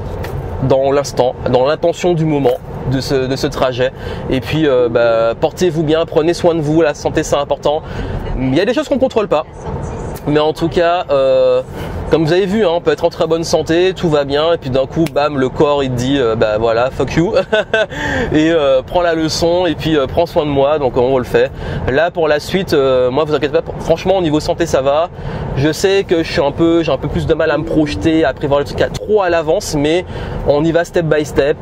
dans l'instant, dans l'intention du moment de ce trajet. Et puis portez-vous bien, prenez soin de vous, la santé c'est important. Il y a des choses qu'on ne contrôle pas, mais en tout cas comme vous avez vu, on peut être en très bonne santé, tout va bien, et puis d'un coup, bam, le corps il te dit, voilà, fuck you, et prends la leçon, et puis prends soin de moi, donc on le fait. Là pour la suite, moi vous inquiétez pas, franchement au niveau santé ça va. Je sais que j'ai un peu plus de mal à me projeter, à prévoir les trucs trop à l'avance, mais on y va step by step.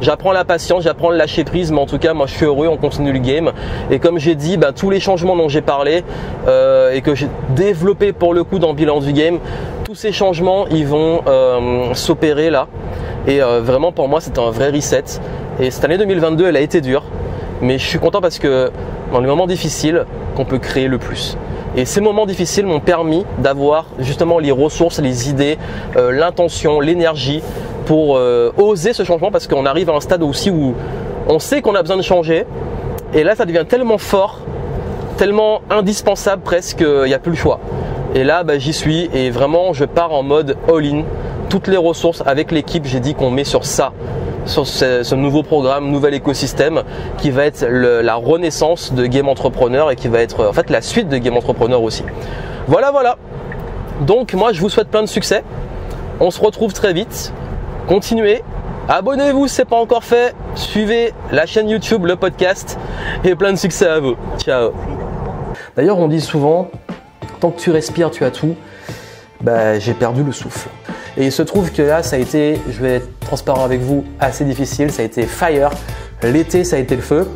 J'apprends la patience, j'apprends le lâcher prise, mais en tout cas moi je suis heureux, on continue le game. Et comme j'ai dit, tous les changements dont j'ai parlé et que j'ai développé pour le coup dans le bilan du game, tous ces changements ils vont s'opérer là. Et vraiment pour moi c'est un vrai reset. Et cette année 2022 elle a été dure, mais je suis content parce que dans les moments difficiles qu'on peut créer le plus. Et ces moments difficiles m'ont permis d'avoir justement les ressources, les idées, l'intention, l'énergie pour oser ce changement, parce qu'on arrive à un stade aussi où on sait qu'on a besoin de changer et là ça devient tellement fort, tellement indispensable presque qu'il n'y a plus le choix. Et là j'y suis et vraiment je pars en mode all-in, toutes les ressources avec l'équipe, j'ai dit qu'on met sur ça, sur ce nouveau programme, nouvel écosystème qui va être la renaissance de Game Entrepreneur et qui va être en fait la suite de Game Entrepreneur aussi. Voilà. Donc moi je vous souhaite plein de succès, on se retrouve très vite. Continuez, abonnez-vous si ce n'est pas encore fait, suivez la chaîne YouTube, le podcast et plein de succès à vous. Ciao. D'ailleurs on dit souvent, tant que tu respires tu as tout, j'ai perdu le souffle. Et il se trouve que là ça a été, je vais être transparent avec vous, assez difficile, ça a été fire. L'été ça a été le feu,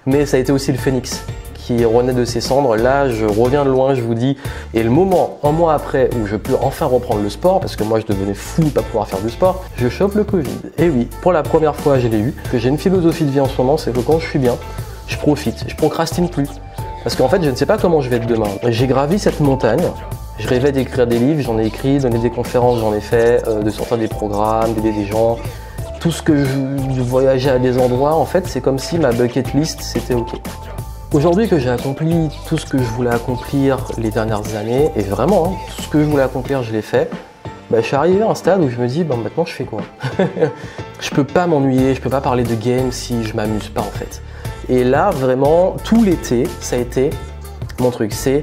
mais ça a été aussi le phénix qui renaît de ses cendres. Là je reviens de loin, je vous dis, et le moment, un mois après, où je peux enfin reprendre le sport, parce que moi je devenais fou de pas pouvoir faire du sport, je chope le Covid. Et oui, pour la première fois je l'ai eu. Que j'ai une philosophie de vie en ce moment, c'est que quand je suis bien, je profite, je procrastine plus. Parce qu'en fait je ne sais pas comment je vais être demain. J'ai gravi cette montagne, je rêvais d'écrire des livres, j'en ai écrit, donner des conférences, j'en ai fait, de sortir des programmes, d'aider des gens. Tout ce que je voyageais à des endroits, en fait c'est comme si ma bucket list c'était ok. Aujourd'hui que j'ai accompli tout ce que je voulais accomplir les dernières années, et vraiment, tout ce que je voulais accomplir, je l'ai fait, je suis arrivé à un stade où je me dis, maintenant je fais quoi? Je peux pas m'ennuyer, je peux pas parler de game si je m'amuse pas en fait. Et là, vraiment, tout l'été, ça a été mon truc, c'est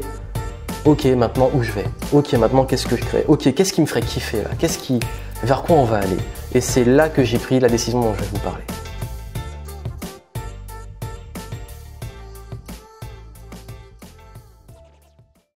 ok, maintenant où je vais? Ok, maintenant qu'est-ce que je crée? Ok, qu'est-ce qui me ferait kiffer là? Vers quoi on va aller? Et c'est là que j'ai pris la décision dont je vais vous parler.